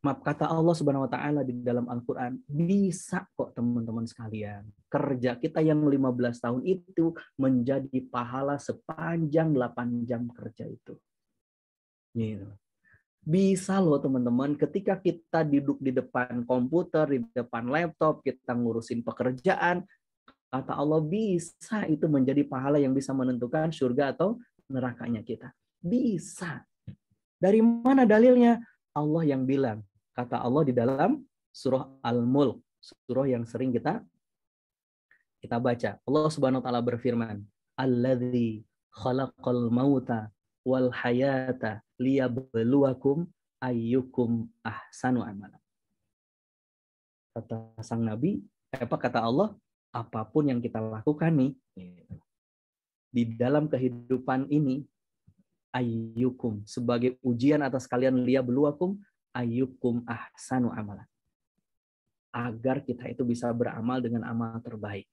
maaf, kata Allah Subhanahu wa taala di dalam Al-Qur'an, bisa kok teman-teman sekalian. Kerja kita yang 15 tahun itu menjadi pahala sepanjang 8 jam kerja itu. Gitu. Bisa loh teman-teman, ketika kita duduk di depan komputer, di depan laptop, kita ngurusin pekerjaan, kata Allah bisa itu menjadi pahala yang bisa menentukan surga atau nerakanya kita. Bisa. Dari mana dalilnya? Allah yang bilang. Kata Allah di dalam surah Al-Mulk, surah yang sering kita baca. Allah Subhanahu wa taala berfirman, "Alladzi khalaqal mauta wal hayata liyabluwakum ayyukum ahsanu amala." Kata sang nabi, kata Allah, apapun yang kita lakukan nih di dalam kehidupan ini, ayyukum, sebagai ujian atas kalian, liyabluwakum ayyukum ahsanu amala, agar kita itu bisa beramal dengan amal terbaik.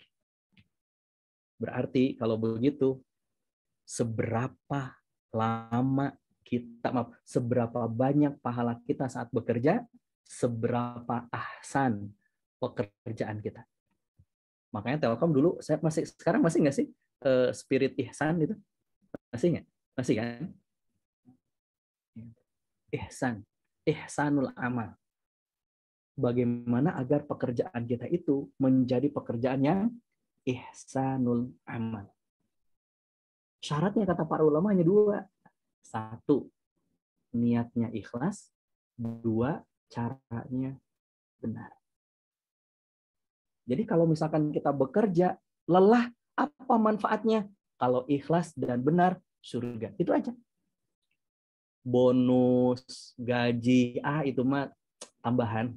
Berarti kalau begitu, seberapa lama seberapa banyak pahala kita saat bekerja, seberapa ahsan pekerjaan kita. Makanya Telkom dulu, sekarang masih nggak sih spirit ihsan itu? Masih nggak? Masih kan? Ihsanul amal. Bagaimana agar pekerjaan kita itu menjadi pekerjaan yang ihsanul amal. Syaratnya kata para ulama hanya 2. 1, niatnya ikhlas. 2, caranya benar. Jadi kalau misalkan kita bekerja, lelah, apa manfaatnya? Kalau ikhlas dan benar, surga. Itu aja. Bonus, gaji, itu mah tambahan.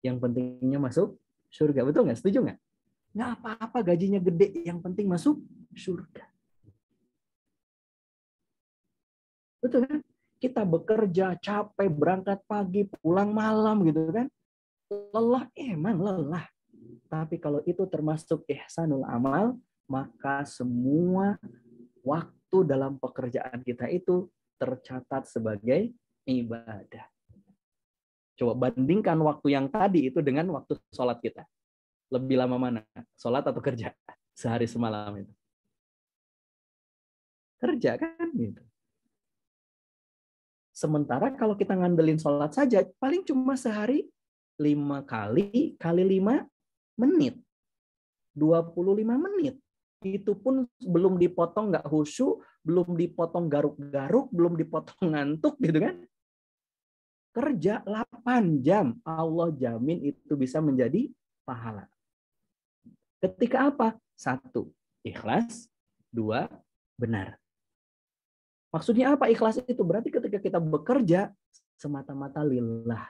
Yang pentingnya masuk surga. Betul nggak? Setuju nggak? Nggak apa-apa gajinya gede, yang penting masuk surga. Betul kan? Kita bekerja, capek, berangkat pagi, pulang malam gitu kan. Lelah, emang lelah. Tapi kalau itu termasuk ihsanul amal, maka semua waktu dalam pekerjaan kita itu tercatat sebagai ibadah. Coba bandingkan waktu yang tadi itu dengan waktu sholat kita. Lebih lama mana? Sholat atau kerja? Sehari semalam itu. Kerja kan gitu. Sementara kalau kita ngandelin sholat saja, paling cuma sehari 5 kali 5 menit. 25 menit. Itu pun belum dipotong nggak khusyuk, belum dipotong garuk-garuk, belum dipotong ngantuk gitu kan. Kerja 8 jam, Allah jamin itu bisa menjadi pahala. Ketika apa? 1, ikhlas. 2, benar. Maksudnya apa ikhlas itu? Berarti ketika kita bekerja semata-mata lillah.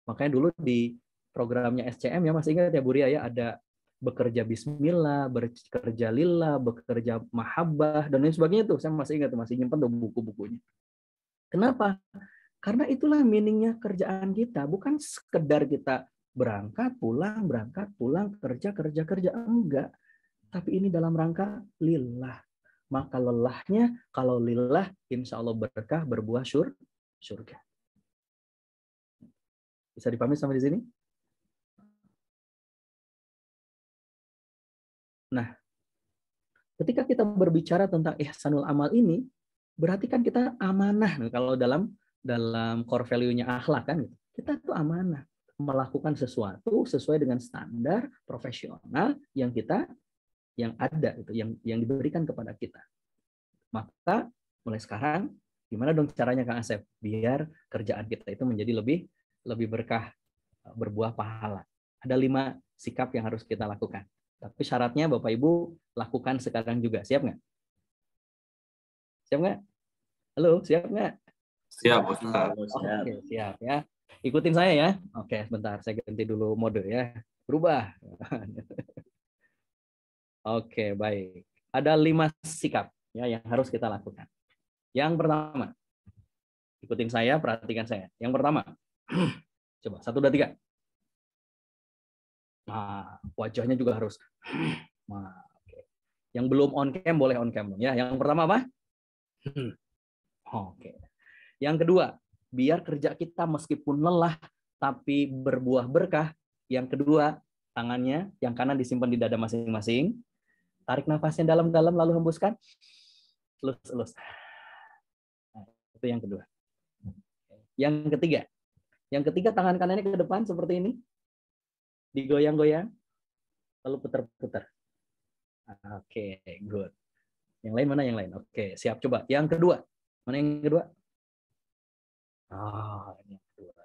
Makanya dulu di programnya SCM ya, masih ingat ya Bu Ria ya, ada bekerja bismillah, bekerja lillah, bekerja mahabbah, dan lain sebagainya tuh. Saya masih ingat, masih nyimpen tuh buku-bukunya. Kenapa? Karena itulah meaningnya kerjaan kita. Bukan sekedar kita berangkat, pulang, kerja. Enggak. Tapi ini dalam rangka lillah. Maka lelahnya, kalau lillah, insya Allah berkah, berbuah surga. Bisa dipahami sampai di sini? Nah, ketika kita berbicara tentang ihsanul amal ini, berarti kan kita amanah. Kalau dalam core value-nya akhlak kan, kita tuh amanah melakukan sesuatu sesuai dengan standar profesional yang ada itu, yang diberikan kepada kita. Maka mulai sekarang gimana dong caranya Kang Asep biar kerjaan kita itu menjadi lebih berkah, berbuah pahala. Ada 5 sikap yang harus kita lakukan. Tapi syaratnya Bapak Ibu lakukan sekarang juga. Siap nggak? Siap nggak? Halo, siap nggak? Siap, Ustaz. Oke, siap ya. Ikutin saya ya. Oke, sebentar. Saya ganti dulu mode ya. Berubah. Oke, baik. Ada 5 sikap ya yang harus kita lakukan. Yang pertama, ikutin saya, perhatikan saya. Yang pertama, coba 1, 2, 3. Nah, wajahnya juga harus. Nah, oke. Yang belum on cam boleh on cam ya. Yang pertama apa? Oke. Yang kedua, biar kerja kita meskipun lelah tapi berbuah berkah. Yang kedua, tangannya yang kanan disimpan di dada masing-masing. Tarik nafasnya dalam-dalam lalu hembuskan. Elus-elus. Nah, itu yang kedua. Yang ketiga tangan kanannya ke depan seperti ini. Digoyang-goyang lalu putar-putar. Oke, good. Yang lain mana yang lain? Oke, siap coba. Yang kedua. Mana yang kedua? Yang kedua.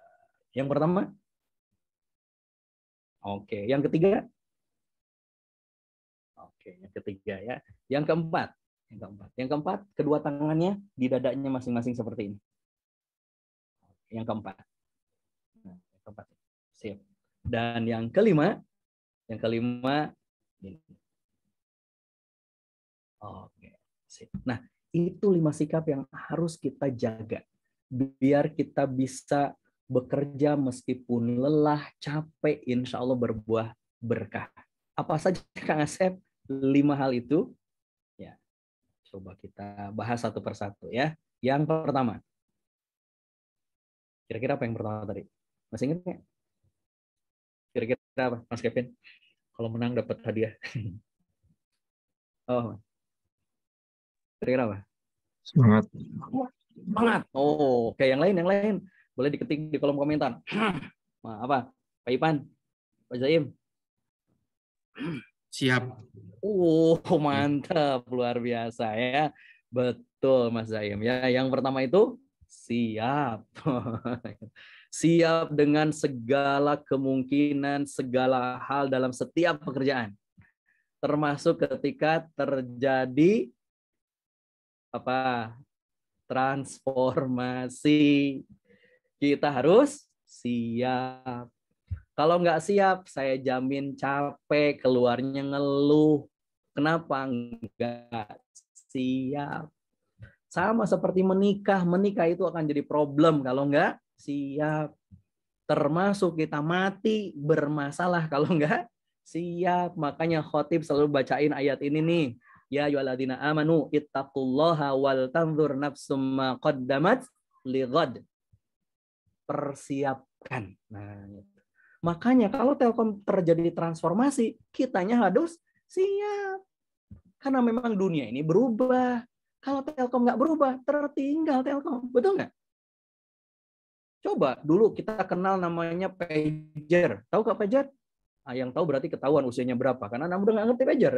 Yang pertama? Oke, yang ketiga? Oke, yang ketiga ya. Yang keempat. Yang keempat, kedua tangannya di dadanya masing-masing seperti ini. Yang keempat. Nah, yang keempat. Siap. Dan yang kelima ini. Oke, sip. Nah, itu 5 sikap yang harus kita jaga biar kita bisa bekerja meskipun lelah, capek, insya Allah berbuah berkah. Apa saja Kang Asep 5 hal itu? Ya, coba kita bahas satu persatu ya. Yang pertama, kira-kira apa yang pertama tadi? Masih ingat nggak? Kira-kira apa, Mas Kevin? Kalau menang dapat hadiah. Oh, kira-kira apa? Semangat. Semangat. Oh, oke. Yang lain boleh diketik di kolom komentar. Nah, apa? Pak Ipan, Pak Zaim. Siap. Mantap, luar biasa ya. Betul, Mas Zaim ya. Yang pertama itu siap. Siap dengan segala kemungkinan, segala hal dalam setiap pekerjaan. Termasuk ketika terjadi transformasi. Kita harus siap. Kalau nggak siap, saya jamin capek, keluarnya ngeluh. Kenapa nggak siap? Sama seperti menikah. Menikah itu akan jadi problem kalau nggak siap. Termasuk kita mati bermasalah kalau nggak siap. Makanya khotib selalu bacain ayat ini nih. Ya ayyuhalladzina amanu ittaqullaha wal tanzur nafsum ma qaddamat lighad. Persiapkan. Nah, gitu. Makanya kalau Telkom terjadi transformasi, kitanya harus siap. Karena memang dunia ini berubah. Kalau Telkom nggak berubah, tertinggal Telkom. Betul nggak? Coba dulu kita kenal namanya pager. Tahu nggak pager? Yang tahu berarti ketahuan usianya berapa. Karena anak muda nggak ngerti pager.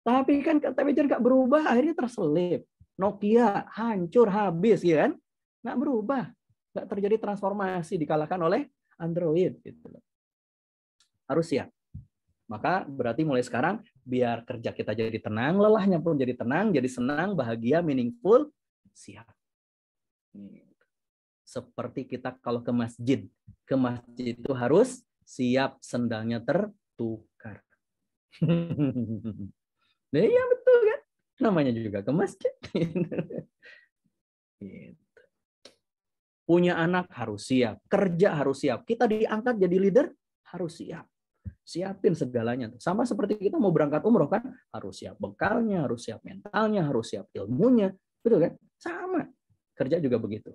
Tapi kan pager nggak berubah, akhirnya terselip. Nokia hancur habis, ya kan? Nggak berubah. Nggak terjadi transformasi, dikalahkan oleh Android. Gitu. Harus siap. Maka berarti mulai sekarang biar kerja kita jadi tenang, lelahnya pun jadi tenang, jadi senang, bahagia, meaningful, siap. Seperti kita kalau ke masjid itu harus siap sendalnya tertukar. Nah, iya betul kan? Namanya juga ke masjid. Gitu. Punya anak harus siap, kerja harus siap. Kita diangkat jadi leader harus siap. Siapin segalanya. Sama seperti kita mau berangkat umroh kan, harus siap bekalnya, harus siap mentalnya, harus siap ilmunya. Betul kan? Sama. Kerja juga begitu.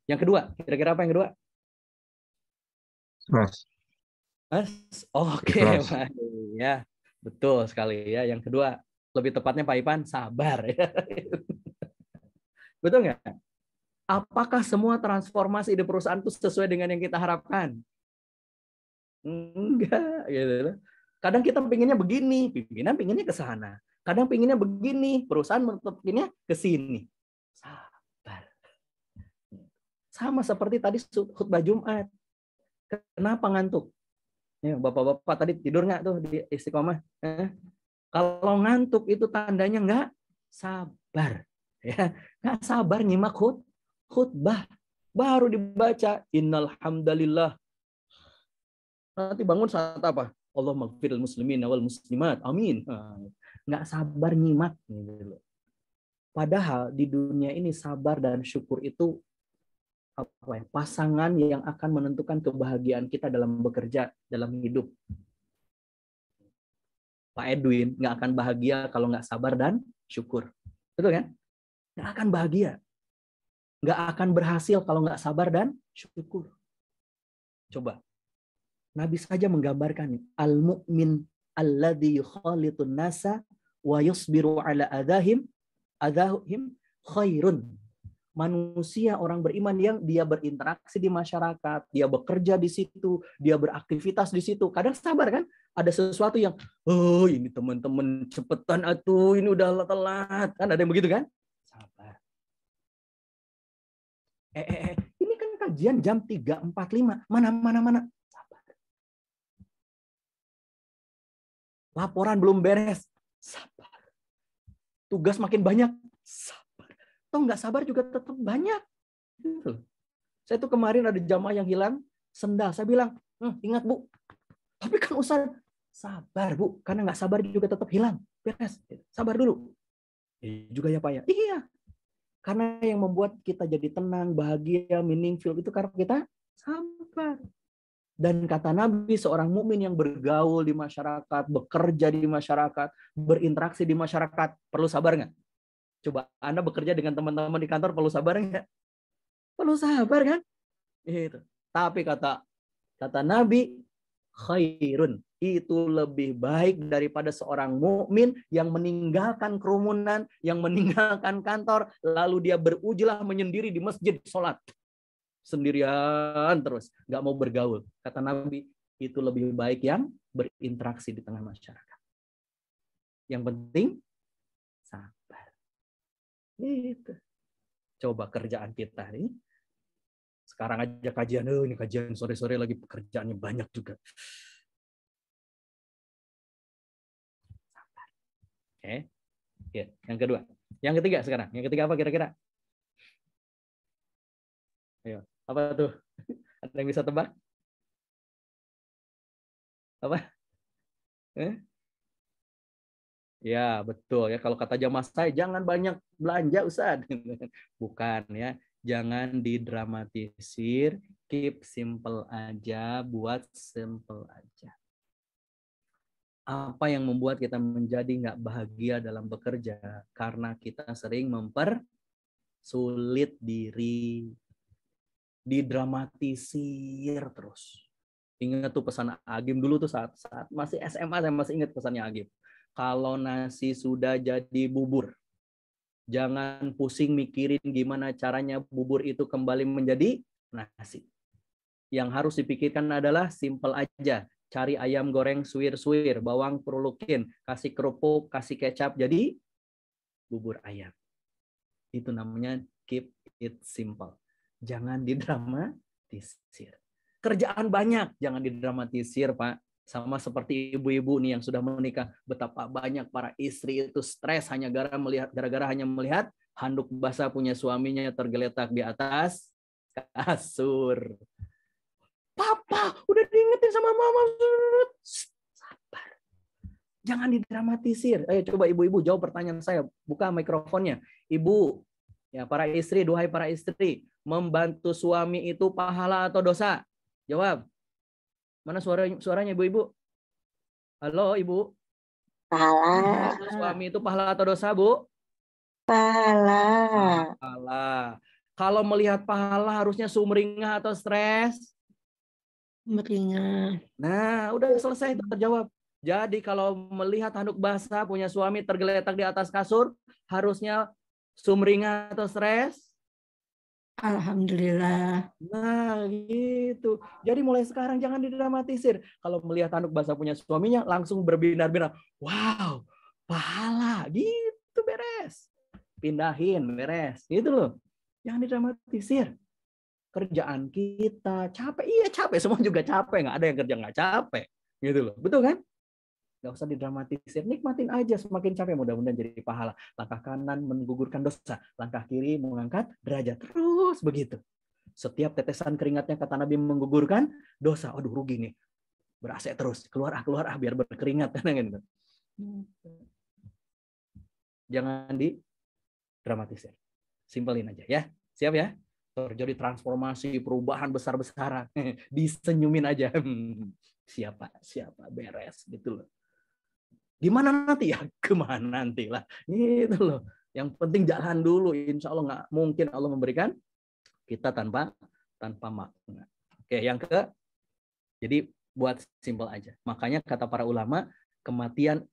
Yang kedua, kira-kira apa yang kedua? Mas. Oke, Pak. Ya, betul sekali ya. Yang kedua, lebih tepatnya Pak Ipan, sabar. Betul nggak? Apakah semua transformasi di perusahaan itu sesuai dengan yang kita harapkan? Enggak, gitu. Kadang kita pinginnya begini, pimpinan pinginnya ke sana. Kadang pinginnya begini, perusahaan pinginnya ke sini. Sabar. Sama seperti tadi khutbah Jumat. Kenapa ngantuk? Ya, bapak-bapak tadi tidur nggak tuh di Istiqomah? Kalau ngantuk itu tandanya nggak sabar. Ya, nggak sabar nyimak khutbah. Baru dibaca innal hamdalillah. Nanti bangun saat apa? Allah maghfiril muslimin wal muslimat. Amin. Nggak sabar nyimak. Padahal di dunia ini sabar dan syukur itu apa ya, pasangan yang akan menentukan kebahagiaan kita dalam bekerja, dalam hidup. Pak Edwin nggak akan bahagia kalau nggak sabar dan syukur. Betul kan? Nggak akan bahagia. Nggak akan berhasil kalau nggak sabar dan syukur. Coba. Nabi saja menggambarkan al-mu'min alladzi yukhalitun nasa wa yusbiru ala adahim khairun. Manusia orang beriman yang dia berinteraksi di masyarakat, dia bekerja di situ, dia beraktivitas di situ. Kadang sabar kan? Ada sesuatu yang, oh ini teman-teman cepetan atuh, ini udah telat. Kan ada yang begitu kan? Sabar. Ini kan kajian jam 3.45. Mana. Sabar. Laporan belum beres. Sabar. Tugas makin banyak. Sabar. Atau nggak sabar juga tetap banyak. Saya tuh kemarin ada jamaah yang hilang sendal. Saya bilang, ingat Bu. Tapi kan Ustaz, sabar Bu. Karena nggak sabar juga tetap hilang. Beres. Sabar dulu. Juga ya Pak ya. Iya. Karena yang membuat kita jadi tenang, bahagia, meaningful itu karena kita sabar. Dan kata Nabi, seorang mukmin yang bergaul di masyarakat, bekerja di masyarakat, berinteraksi di masyarakat, perlu sabar nggak? Coba Anda bekerja dengan teman-teman di kantor, perlu sabar nggak? Perlu sabar kan? Itu. Tapi kata Nabi, khairun, itu lebih baik daripada seorang mukmin yang meninggalkan kerumunan, yang meninggalkan kantor, lalu dia berujlah menyendiri di masjid sholat sendirian terus, nggak mau bergaul. Kata Nabi, itu lebih baik yang berinteraksi di tengah masyarakat. Yang penting sabar. Gitu. Coba kerjaan kita nih. Sekarang aja kajian, ini kajian sore-sore lagi, pekerjaannya banyak juga. Sabar. Oke. Ya, yang kedua. Yang ketiga sekarang. Yang ketiga apa kira-kira? Ayo, apa tuh? Ada yang bisa tebak? Apa? Ya, betul ya. Kalau kata jamaah saya, jangan banyak belanja, Ustaz. Bukan ya. Jangan didramatisir, keep simple aja, buat simple aja. Apa yang membuat kita menjadi nggak bahagia dalam bekerja? Karena kita sering mempersulit diri, didramatisir terus. Ingat tuh pesan Agim dulu tuh saat masih SMA, saya masih ingat pesannya Agim. Kalau nasi sudah jadi bubur, jangan pusing mikirin gimana caranya bubur itu kembali menjadi nasi. Yang harus dipikirkan adalah simple aja. Cari ayam goreng suwir-suwir, bawang perulukin, kasih kerupuk, kasih kecap, jadi bubur ayam. Itu namanya keep it simple. Jangan didramatisir. Kerjaan banyak, jangan didramatisir, Pak. Sama seperti ibu-ibu nih yang sudah menikah, betapa banyak para istri itu stres hanya gara-gara hanya melihat handuk basah punya suaminya tergeletak di atas kasur. Papa, udah diingetin sama mama. Sabar. Jangan didramatisir. Ayo coba ibu-ibu jawab pertanyaan saya. Buka mikrofonnya. Ibu, ya para istri, duhai para istri, membantu suami itu pahala atau dosa? Jawab. Mana suaranya ibu-ibu? Halo ibu. Pahala. Suami itu pahala atau dosa, Bu? Pahala. Pahala. Kalau melihat pahala harusnya sumringah atau stres? Sumringah. Nah, udah selesai itu terjawab. Jadi kalau melihat handuk basah punya suami tergeletak di atas kasur, harusnya sumringah atau stres? Alhamdulillah. Nah, gitu. Jadi mulai sekarang jangan didramatisir. Kalau melihat handuk basah punya suaminya, langsung berbinar-binar. Wow, pahala. Gitu beres. Pindahin, beres. Gitu loh. Jangan didramatisir. Kerjaan kita capek. Iya capek, semua juga capek. Nggak ada yang kerja nggak capek. Gitu loh. Betul kan? Nggak usah didramatisir, nikmatin aja, semakin capek mudah-mudahan jadi pahala. Langkah kanan menggugurkan dosa, langkah kiri mengangkat derajat, terus begitu. Setiap tetesan keringatnya kata Nabi menggugurkan dosa. Aduh rugi nih, ber-AC terus, keluar biar berkeringat. Jangan didramatisir, simpelin aja ya. Siap ya? terjadi transformasi, perubahan besar-besaran. Disenyumin aja. Siapa beres gitu loh. Gimana nanti ya? Kemana nanti lah. Gitu loh. Yang penting jalan dulu. Insya Allah nggak mungkin Allah memberikan kita tanpa makna. Oke, jadi buat simpel aja. Makanya kata para ulama, kematian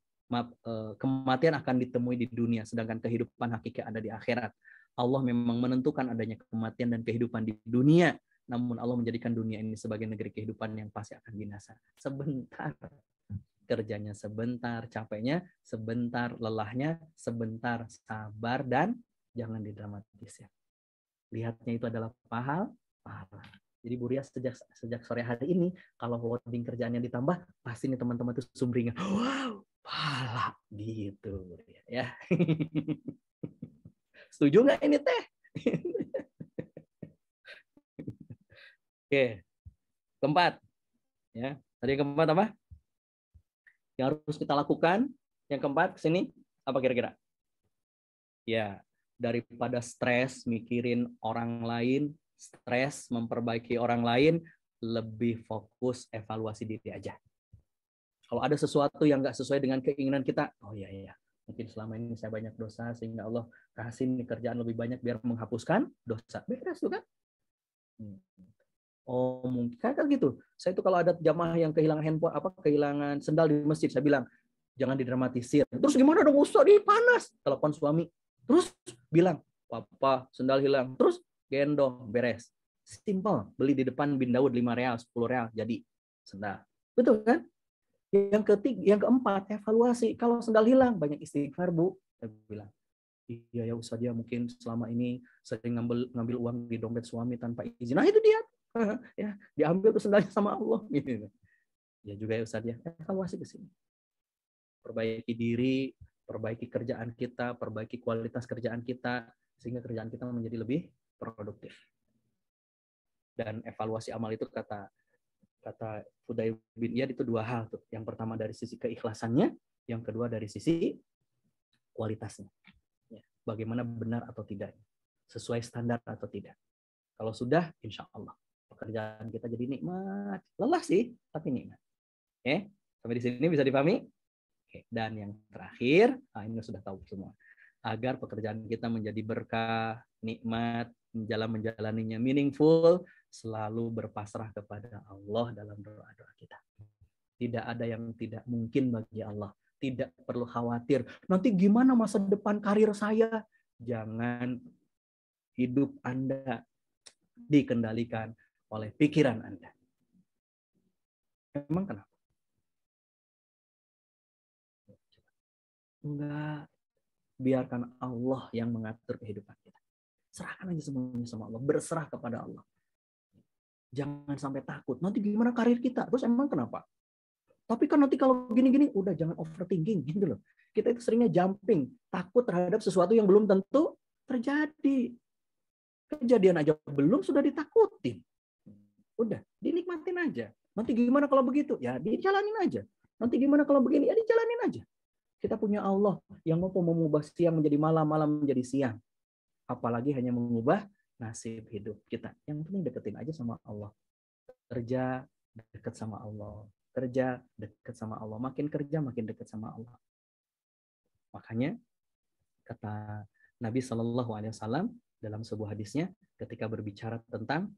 akan ditemui di dunia, sedangkan kehidupan hakiki ada di akhirat. Allah memang menentukan adanya kematian dan kehidupan di dunia, namun Allah menjadikan dunia ini sebagai negeri kehidupan yang pasti akan binasa. Sebentar. Kerjanya sebentar, capeknya sebentar, lelahnya sebentar, sabar dan jangan didramatis ya. Lihatnya itu adalah pahala. Jadi Bu Ria sejak sore hari ini, kalau loading kerjaannya ditambah, pasti nih teman-teman itu sumringah. Wow, pahala gitu Bu Ria ya. Setuju nggak ini teh? Oke, keempat. Ya, tadi yang keempat apa? Yang harus kita lakukan, yang keempat kesini apa kira-kira? Ya, daripada stres mikirin orang lain, stres memperbaiki orang lain, lebih fokus evaluasi diri aja. Kalau ada sesuatu yang nggak sesuai dengan keinginan kita, oh iya, mungkin selama ini saya banyak dosa sehingga Allah kasih kerjaan lebih banyak biar menghapuskan dosa. Beres tuh kan? Oh mungkin kan gitu. Saya itu kalau ada jamaah yang kehilangan handphone, kehilangan sendal di masjid, saya bilang jangan didramatisir. Terus gimana dong Ustaz? Panas. Telepon suami. Terus bilang, papa sendal hilang. Terus gendong, beres. Simple. Beli di depan bin Daud 5 real, 10 real, jadi sendal. Betul kan? Yang keempat, evaluasi. Kalau sendal hilang, banyak istighfar Bu. Saya bilang, iya ya Ustaz, ya mungkin selama ini sering ngambil uang di dompet suami tanpa izin. Nah itu dia. Ya, diambil tuh sendalnya sama Allah. Gitu. Ya juga ya Ustaz ya, evaluasi ke sini. Perbaiki diri, perbaiki kerjaan kita, perbaiki kualitas kerjaan kita, sehingga kerjaan kita menjadi lebih produktif. Dan evaluasi amal itu kata Fudayl bin Iyad itu dua hal tuh. Yang pertama dari sisi keikhlasannya, yang kedua dari sisi kualitasnya. Ya, bagaimana benar atau tidak, sesuai standar atau tidak. Kalau sudah, insya Allah pekerjaan kita jadi nikmat. Lelah sih, tapi nikmat. Oke, sampai di sini bisa dipahami? Oke, dan yang terakhir, ini sudah tahu semua. Agar pekerjaan kita menjadi berkah, nikmat, menjalaninya meaningful, selalu berpasrah kepada Allah dalam doa-doa kita. Tidak ada yang tidak mungkin bagi Allah. Tidak perlu khawatir. Nanti gimana masa depan karir saya? Jangan hidup Anda dikendalikan oleh pikiran Anda. Emang kenapa? Enggak. Biarkan Allah yang mengatur kehidupan kita. Serahkan aja semuanya sama Allah. Berserah kepada Allah. Jangan sampai takut. Nanti gimana karir kita? Terus emang kenapa? Tapi kan nanti kalau gini-gini, udah jangan overthinking. Gitu loh. Kita itu seringnya jumping. Takut terhadap sesuatu yang belum tentu terjadi. Kejadian aja belum sudah ditakutin. Udah, dinikmatin aja. Nanti gimana kalau begitu? Ya dijalanin aja. Nanti gimana kalau begini? Ya dijalanin aja. Kita punya Allah yang mampu mengubah siang menjadi malam, malam menjadi siang. Apalagi hanya mengubah nasib hidup kita. Yang penting deketin aja sama Allah. Kerja dekat sama Allah. Kerja dekat sama Allah. Makin kerja makin dekat sama Allah. Makanya kata Nabi SAW dalam sebuah hadisnya ketika berbicara tentang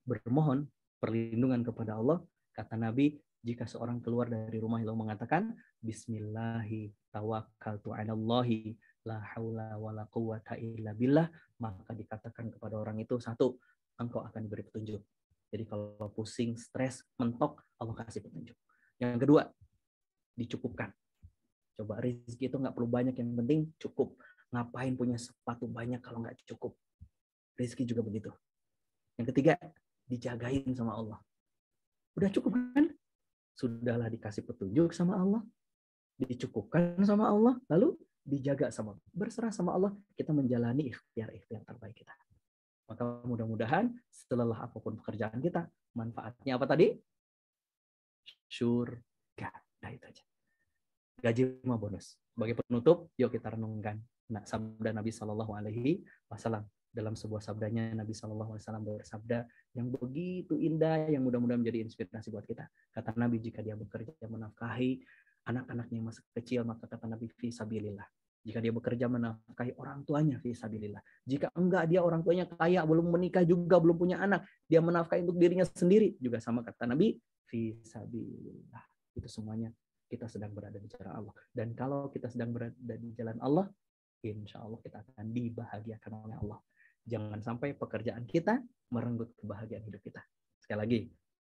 bermohon perlindungan kepada Allah, kata Nabi, jika seorang keluar dari rumah lalu mengatakan Bismillahi tawakkaltu 'alallahi la haula wala quwwata illa billah, maka dikatakan kepada orang itu, satu, engkau akan diberi petunjuk. Jadi kalau pusing, stres, mentok, Allah kasih petunjuk. Yang kedua, dicukupkan. Coba rezeki itu nggak perlu banyak, yang penting cukup. Ngapain punya sepatu banyak kalau nggak cukup? Rezeki juga begitu. Yang ketiga, dijagain sama Allah. Udah cukup kan? Sudahlah dikasih petunjuk sama Allah, dicukupkan sama Allah, lalu dijaga sama Allah. Berserah sama Allah, kita menjalani ikhtiar-ikhtiar terbaik kita. Maka mudah-mudahan setelah apapun pekerjaan kita, manfaatnya apa tadi? Surga. Nah itu aja. Gaji mah bonus. Sebagai penutup, yuk kita renungkan. Nah, sabda Nabi Shallallahu Alaihi Wasallam, dalam sebuah sabdanya Nabi Shallallahu Alaihi Wasallam bersabda yang begitu indah, yang mudah-mudahan menjadi inspirasi buat kita. Kata Nabi, jika dia bekerja menafkahi anak-anaknya yang masih kecil, maka kata Nabi, fi sabilillah. Jika dia bekerja menafkahi orang tuanya, fi sabilillah. Jika enggak, dia orang tuanya kaya, belum menikah juga, belum punya anak, dia menafkahi untuk dirinya sendiri, juga sama kata Nabi, fi sabilillah. Itu semuanya kita sedang berada di jalan Allah. Dan kalau kita sedang berada di jalan Allah, insya Allah kita akan dibahagiakan oleh Allah. Jangan sampai pekerjaan kita merenggut kebahagiaan hidup kita. Sekali lagi,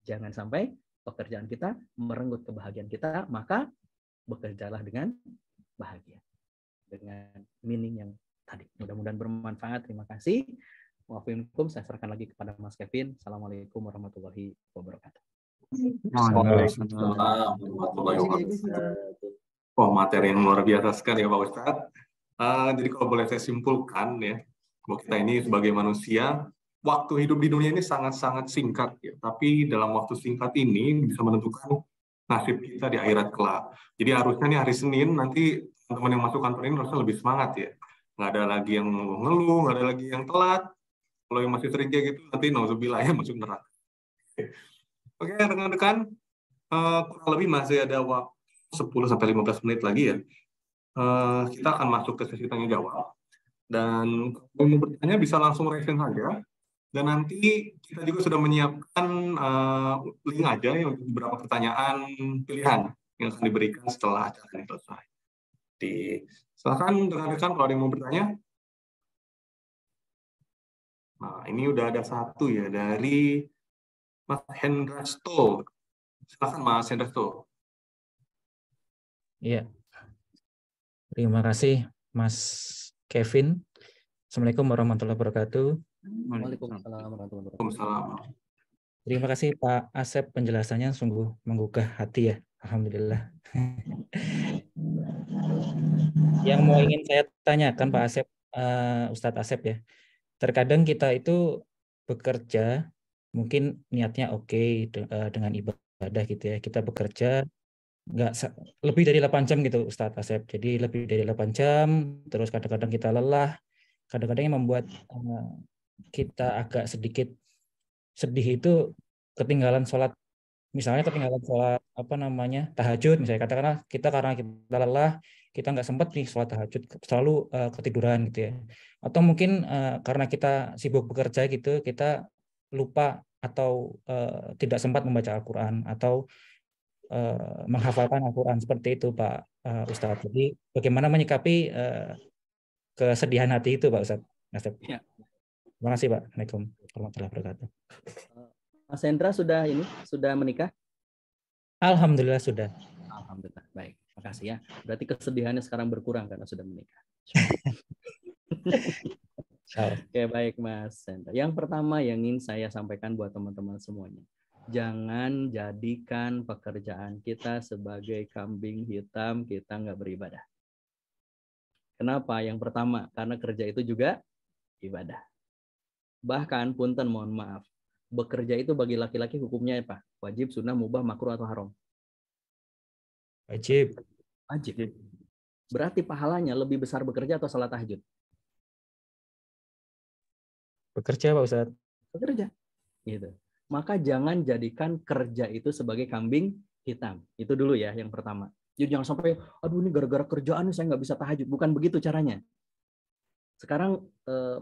jangan sampai pekerjaan kita merenggut kebahagiaan kita, maka bekerjalah dengan bahagia. Dengan meaning yang tadi. Mudah-mudahan bermanfaat. Terima kasih. Wa'alaikumsalam. Saya serahkan lagi kepada Mas Kevin. Assalamualaikum warahmatullahi wabarakatuh. Waalaikumsalam warahmatullahi wabarakatuh. Wah, materi yang luar biasa sekali ya Pak Ustadz. Jadi kalau boleh saya simpulkan ya, bahwa kita ini sebagai manusia, waktu hidup di dunia ini sangat-sangat singkat ya. Tapi dalam waktu singkat ini bisa menentukan nasib kita di akhirat kelak. Jadi harusnya nih hari Senin nanti teman-teman yang masuk kantor ini harusnya lebih semangat ya. Nggak ada lagi yang ngeluh, nggak ada lagi yang telat. Kalau yang masih sering kayak gitu nanti nauzubillah ya masuk neraka. Oke, rekan-rekan, kurang lebih masih ada waktu 10-15 menit lagi ya. Kita akan masuk ke sesi tanya jawab. Dan kalau mau bertanya bisa langsung raise hand saja. Dan nanti kita juga sudah menyiapkan link aja ya untuk beberapa pertanyaan pilihan yang akan diberikan setelah acara ini selesai. Silakan rekan-rekan kalau ada yang mau bertanya. Nah, ini udah ada satu ya dari Mas Hendrasto. Silakan Mas Hendrasto. Iya, terima kasih Mas Kevin. Assalamualaikum warahmatullahi wabarakatuh. Waalaikumsalam warahmatullahi wabarakatuh. Waalaikumsalam. Terima kasih Pak Asep, penjelasannya sungguh menggugah hati ya. Alhamdulillah. Yang mau ingin saya tanyakan Pak Asep, Ustadz Asep ya. Terkadang kita itu bekerja, mungkin niatnya oke dengan ibadah gitu ya. Kita bekerja lebih dari 8 jam gitu Ustadz Asep. Jadi lebih dari 8 jam, terus kadang-kadang kita lelah. Kadang-kadang yang membuat kita agak sedikit sedih itu ketinggalan sholat. Misalnya ketinggalan sholat tahajud, misalnya katakanlah kita karena kita lelah, kita nggak sempat nih sholat tahajud, selalu ketiduran gitu ya. Atau mungkin karena kita sibuk bekerja gitu, kita lupa atau tidak sempat membaca Al-Quran atau menghafalkan Al-Quran, seperti itu Pak Ustadz. Jadi bagaimana menyikapi kesedihan hati itu Pak Ustadz? Ya. Terima kasih Pak. Assalamualaikum warahmatullahi wabarakatuh. Mas Hendra sudah menikah? Alhamdulillah sudah. Alhamdulillah. Baik, makasih ya. Berarti kesedihannya sekarang berkurang karena sudah menikah. Oke, baik Mas Hendra. Yang pertama yang ingin saya sampaikan buat teman-teman semuanya. Jangan jadikan pekerjaan kita sebagai kambing hitam kita nggak beribadah. Kenapa? Yang pertama, karena kerja itu juga ibadah. Bahkan, punten mohon maaf, bekerja itu bagi laki-laki hukumnya apa? Wajib, sunnah, mubah, makruh, atau haram? Wajib. Wajib. Berarti pahalanya lebih besar bekerja atau salat tahajud? Bekerja Pak Ustadz. Bekerja. Gitu. Maka jangan jadikan kerja itu sebagai kambing hitam. Itu dulu ya yang pertama. Jadi jangan sampai, aduh ini gara-gara kerjaan saya nggak bisa tahajud. Bukan begitu caranya. Sekarang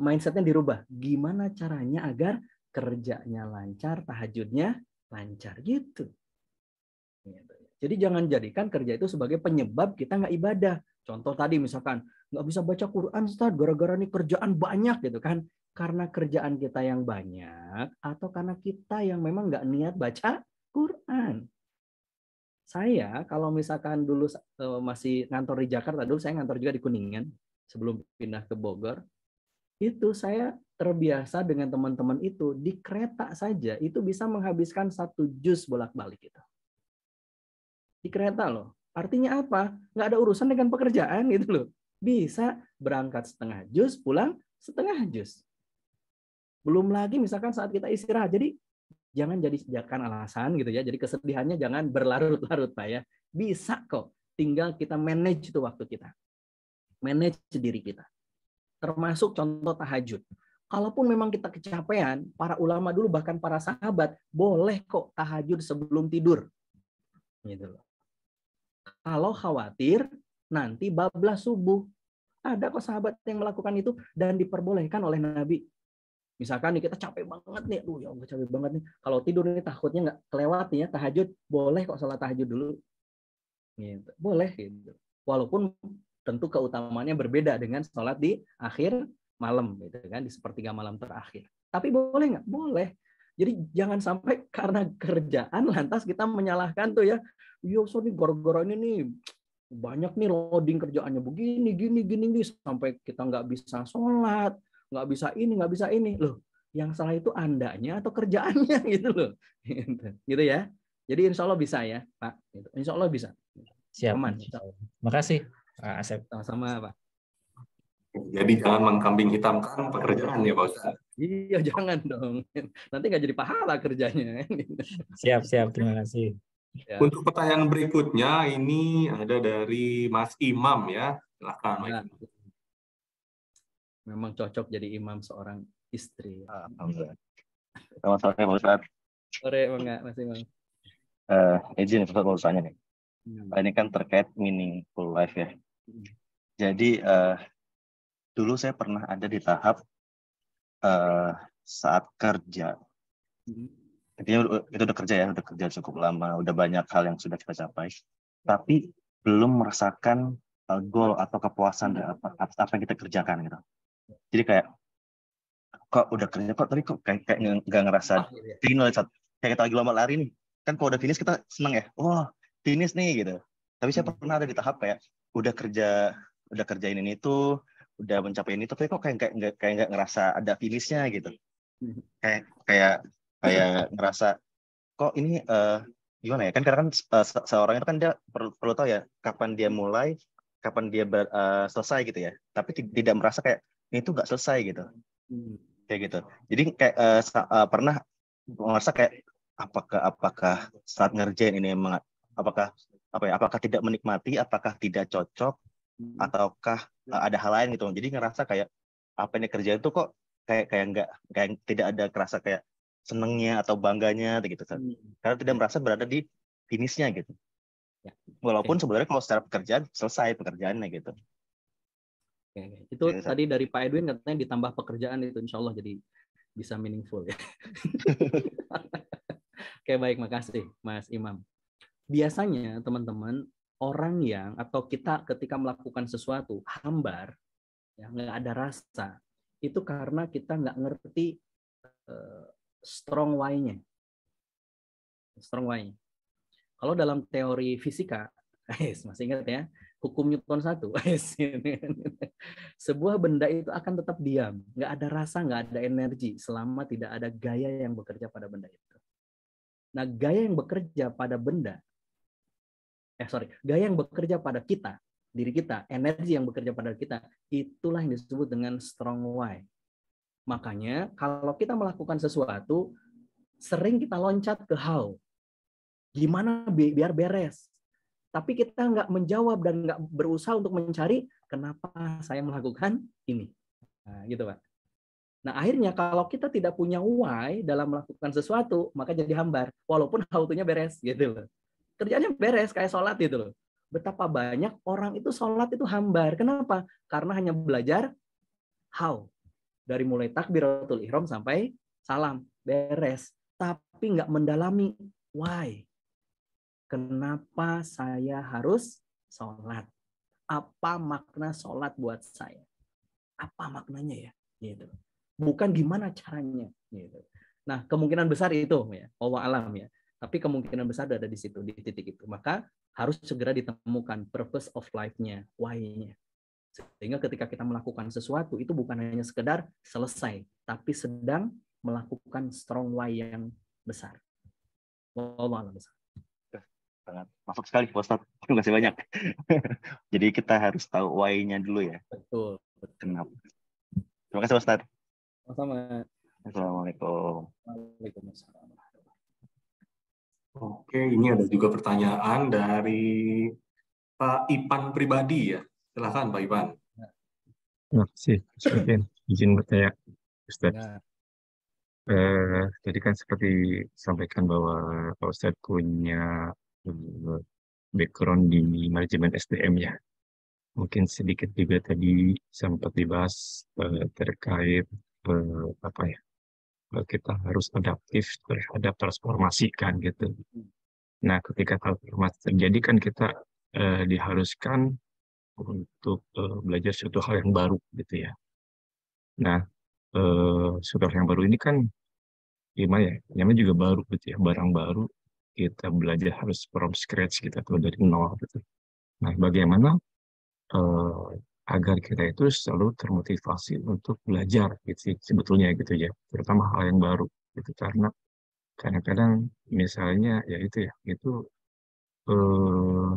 mindsetnya dirubah. Gimana caranya agar kerjanya lancar, tahajudnya lancar gitu. Jadi jangan jadikan kerja itu sebagai penyebab kita nggak ibadah. Contoh tadi misalkan nggak bisa baca Quran, Ustaz, gara-gara nih kerjaan banyak gitu kan. Karena kerjaan kita yang banyak atau karena kita yang memang nggak niat baca Quran. Saya kalau misalkan dulu masih ngantor di Jakarta, dulu saya ngantor juga di Kuningan sebelum pindah ke Bogor. Itu saya terbiasa dengan teman-teman itu di kereta saja itu bisa menghabiskan 1 juz bolak-balik itu. Di kereta loh. Artinya apa? Nggak ada urusan dengan pekerjaan gitu loh. Bisa berangkat setengah juz, pulang setengah juz. Belum lagi misalkan saat kita istirahat. Jadi jangan jadikan alasan gitu ya. Jadi kesedihannya jangan berlarut-larut Pak ya. Bisa kok. Tinggal kita manage itu waktu kita. manage diri kita. Termasuk contoh tahajud. Kalaupun memang kita kecapean, para ulama dulu bahkan para sahabat boleh kok tahajud sebelum tidur. Gitu loh. Kalau khawatir nanti bablas subuh. Ada kok sahabat yang melakukan itu dan diperbolehkan oleh Nabi. Misalkan nih kita capek banget nih, ya Allah capek banget nih. Kalau tidur nih takutnya nggak kelewat nih ya tahajud, boleh kok sholat tahajud dulu. Gitu. Boleh gitu. Walaupun tentu keutamaannya berbeda dengan sholat di akhir malam, gitu kan, di sepertiga malam terakhir. Tapi boleh nggak? Boleh. Jadi jangan sampai karena kerjaan lantas kita menyalahkan tuh ya. Yo, so nih gara-gara ini nih banyak nih loading kerjaannya begini, gini sampai kita nggak bisa sholat, nggak bisa ini. Loh, yang salah itu andanya atau kerjaannya gitu loh. Gitu ya. Jadi insya Allah bisa ya, Pak. Insya Allah bisa. Siap. Aman. Makasih, Pak Asep. Sama-sama, Pak. Jadi jangan mengkambing hitamkan pekerjaan ya Pak Ustadz. Iya, jangan dong. Nanti nggak jadi pahala kerjanya. Siap. Terima kasih. Ya. Untuk pertanyaan berikutnya ini ada dari Mas Imam ya. Silakan Mas. Nah, memang cocok jadi imam seorang istri. Alhamdulillah. Selamat sore Pak Ustadz. Sore, enggak, Mas Imam. Izin Ustadz mau tanya nih. Ini kan terkait meaningful life ya. Jadi dulu saya pernah ada di tahap saat kerja. Intinya itu udah kerja cukup lama, udah banyak hal yang sudah kita capai. Tapi belum merasakan goal atau kepuasan dari apa yang kita kerjakan gitu. Jadi kayak kok udah kerja kok tapi kok kayak nggak ngerasa final saat kayak kita lagi lomba lari nih. Kan kalau udah finish kita seneng ya. Wah, finish nih gitu. Tapi saya pernah ada di tahap kayak udah kerjain ini tuh, udah mencapai ini tapi kok kayak nggak ngerasa ada finishnya gitu. Kayak ngerasa kok ini gimana ya, kan karena kan seorang itu kan dia perlu tahu ya kapan dia mulai, kapan dia selesai gitu ya, tapi tidak merasa kayak ini tuh nggak selesai gitu. Kayak gitu. Jadi kayak pernah merasa kayak apakah saat ngerjain ini emang apakah tidak menikmati, apakah tidak cocok, ataukah ada hal lain gitu. Jadi ngerasa kayak apa yang dikerjain tuh kok kayak tidak ada kerasa kayak senengnya atau bangganya gitu kan. Karena tidak merasa berada di finishnya gitu. Walaupun sebenarnya kalau secara pekerjaan selesai pekerjaannya gitu. Itu tadi dari Pak Edwin katanya ditambah pekerjaan itu insya Allah jadi bisa meaningful ya. Oke, baik, makasih Mas Imam. Biasanya teman-teman orang yang atau kita ketika melakukan sesuatu hambar, ya nggak ada rasa, itu karena kita nggak ngerti strong why-nya. Strong why. Kalau dalam teori fisika, masih ingat ya, hukum Newton 1, sebuah benda itu akan tetap diam, nggak ada rasa, nggak ada energi selama tidak ada gaya yang bekerja pada benda itu. Nah, gaya yang bekerja pada benda, gaya yang bekerja pada kita, diri kita, energi yang bekerja pada kita, itulah yang disebut dengan strong why. Makanya kalau kita melakukan sesuatu, sering kita loncat ke how. Gimana biar beres. Tapi kita nggak menjawab dan nggak berusaha untuk mencari kenapa saya melakukan ini. Nah, gitu Pak. Nah, akhirnya kalau kita tidak punya why dalam melakukan sesuatu, maka jadi hambar. Walaupun how-nya beres gitu loh. Kerjanya beres kayak sholat gitu loh. Betapa banyak orang itu sholat itu hambar. Kenapa? Karena hanya belajar how. Dari mulai takbiratul ihram sampai salam. Beres. Tapi nggak mendalami why. Kenapa saya harus sholat? Apa makna sholat buat saya? Apa maknanya ya? Gitu. Bukan gimana caranya. Gitu. Nah, kemungkinan besar itu ya, Allah alam ya. Tapi kemungkinan besar ada di situ, di titik itu. Maka harus segera ditemukan purpose of life-nya, why-nya. Sehingga ketika kita melakukan sesuatu itu bukan hanya sekedar selesai, tapi sedang melakukan strong why yang besar. Allah alam besar. Sangat masuk sekali Pak Ustadz. Terima kasih banyak. Jadi kita harus tahu why-nya dulu ya. Betul. Kenapa? Terima kasih Pak Ustadz. Sama-sama. Assalamualaikum. Waalaikumsalam. Oke, ini ada juga pertanyaan dari Pak Ipan pribadi ya. Silakan Pak Ipan. Terima kasih, Ustaz. Izin bertanya, Ustaz. Ya, Tadi kan seperti disampaikan bahwa Pak Ustaz punya eh, background di manajemen SDM ya. Mungkin sedikit juga tadi sempat dibahas terkait apa ya, kita harus adaptif terhadap transformasi kan gitu. Nah, ketika transformasi terjadi kan kita diharuskan untuk belajar suatu hal yang baru gitu ya. Nah, suatu hal yang baru ini kan gimana ya? Namanya juga baru gitu ya, barang baru. Kita belajar harus from scratch gitu atau dari nol gitu. Nah, bagaimana eh, agar kita itu selalu termotivasi untuk belajar gitu sih, sebetulnya gitu ya, terutama hal yang baru gitu karena kadang-kadang misalnya ya itu ya itu eh,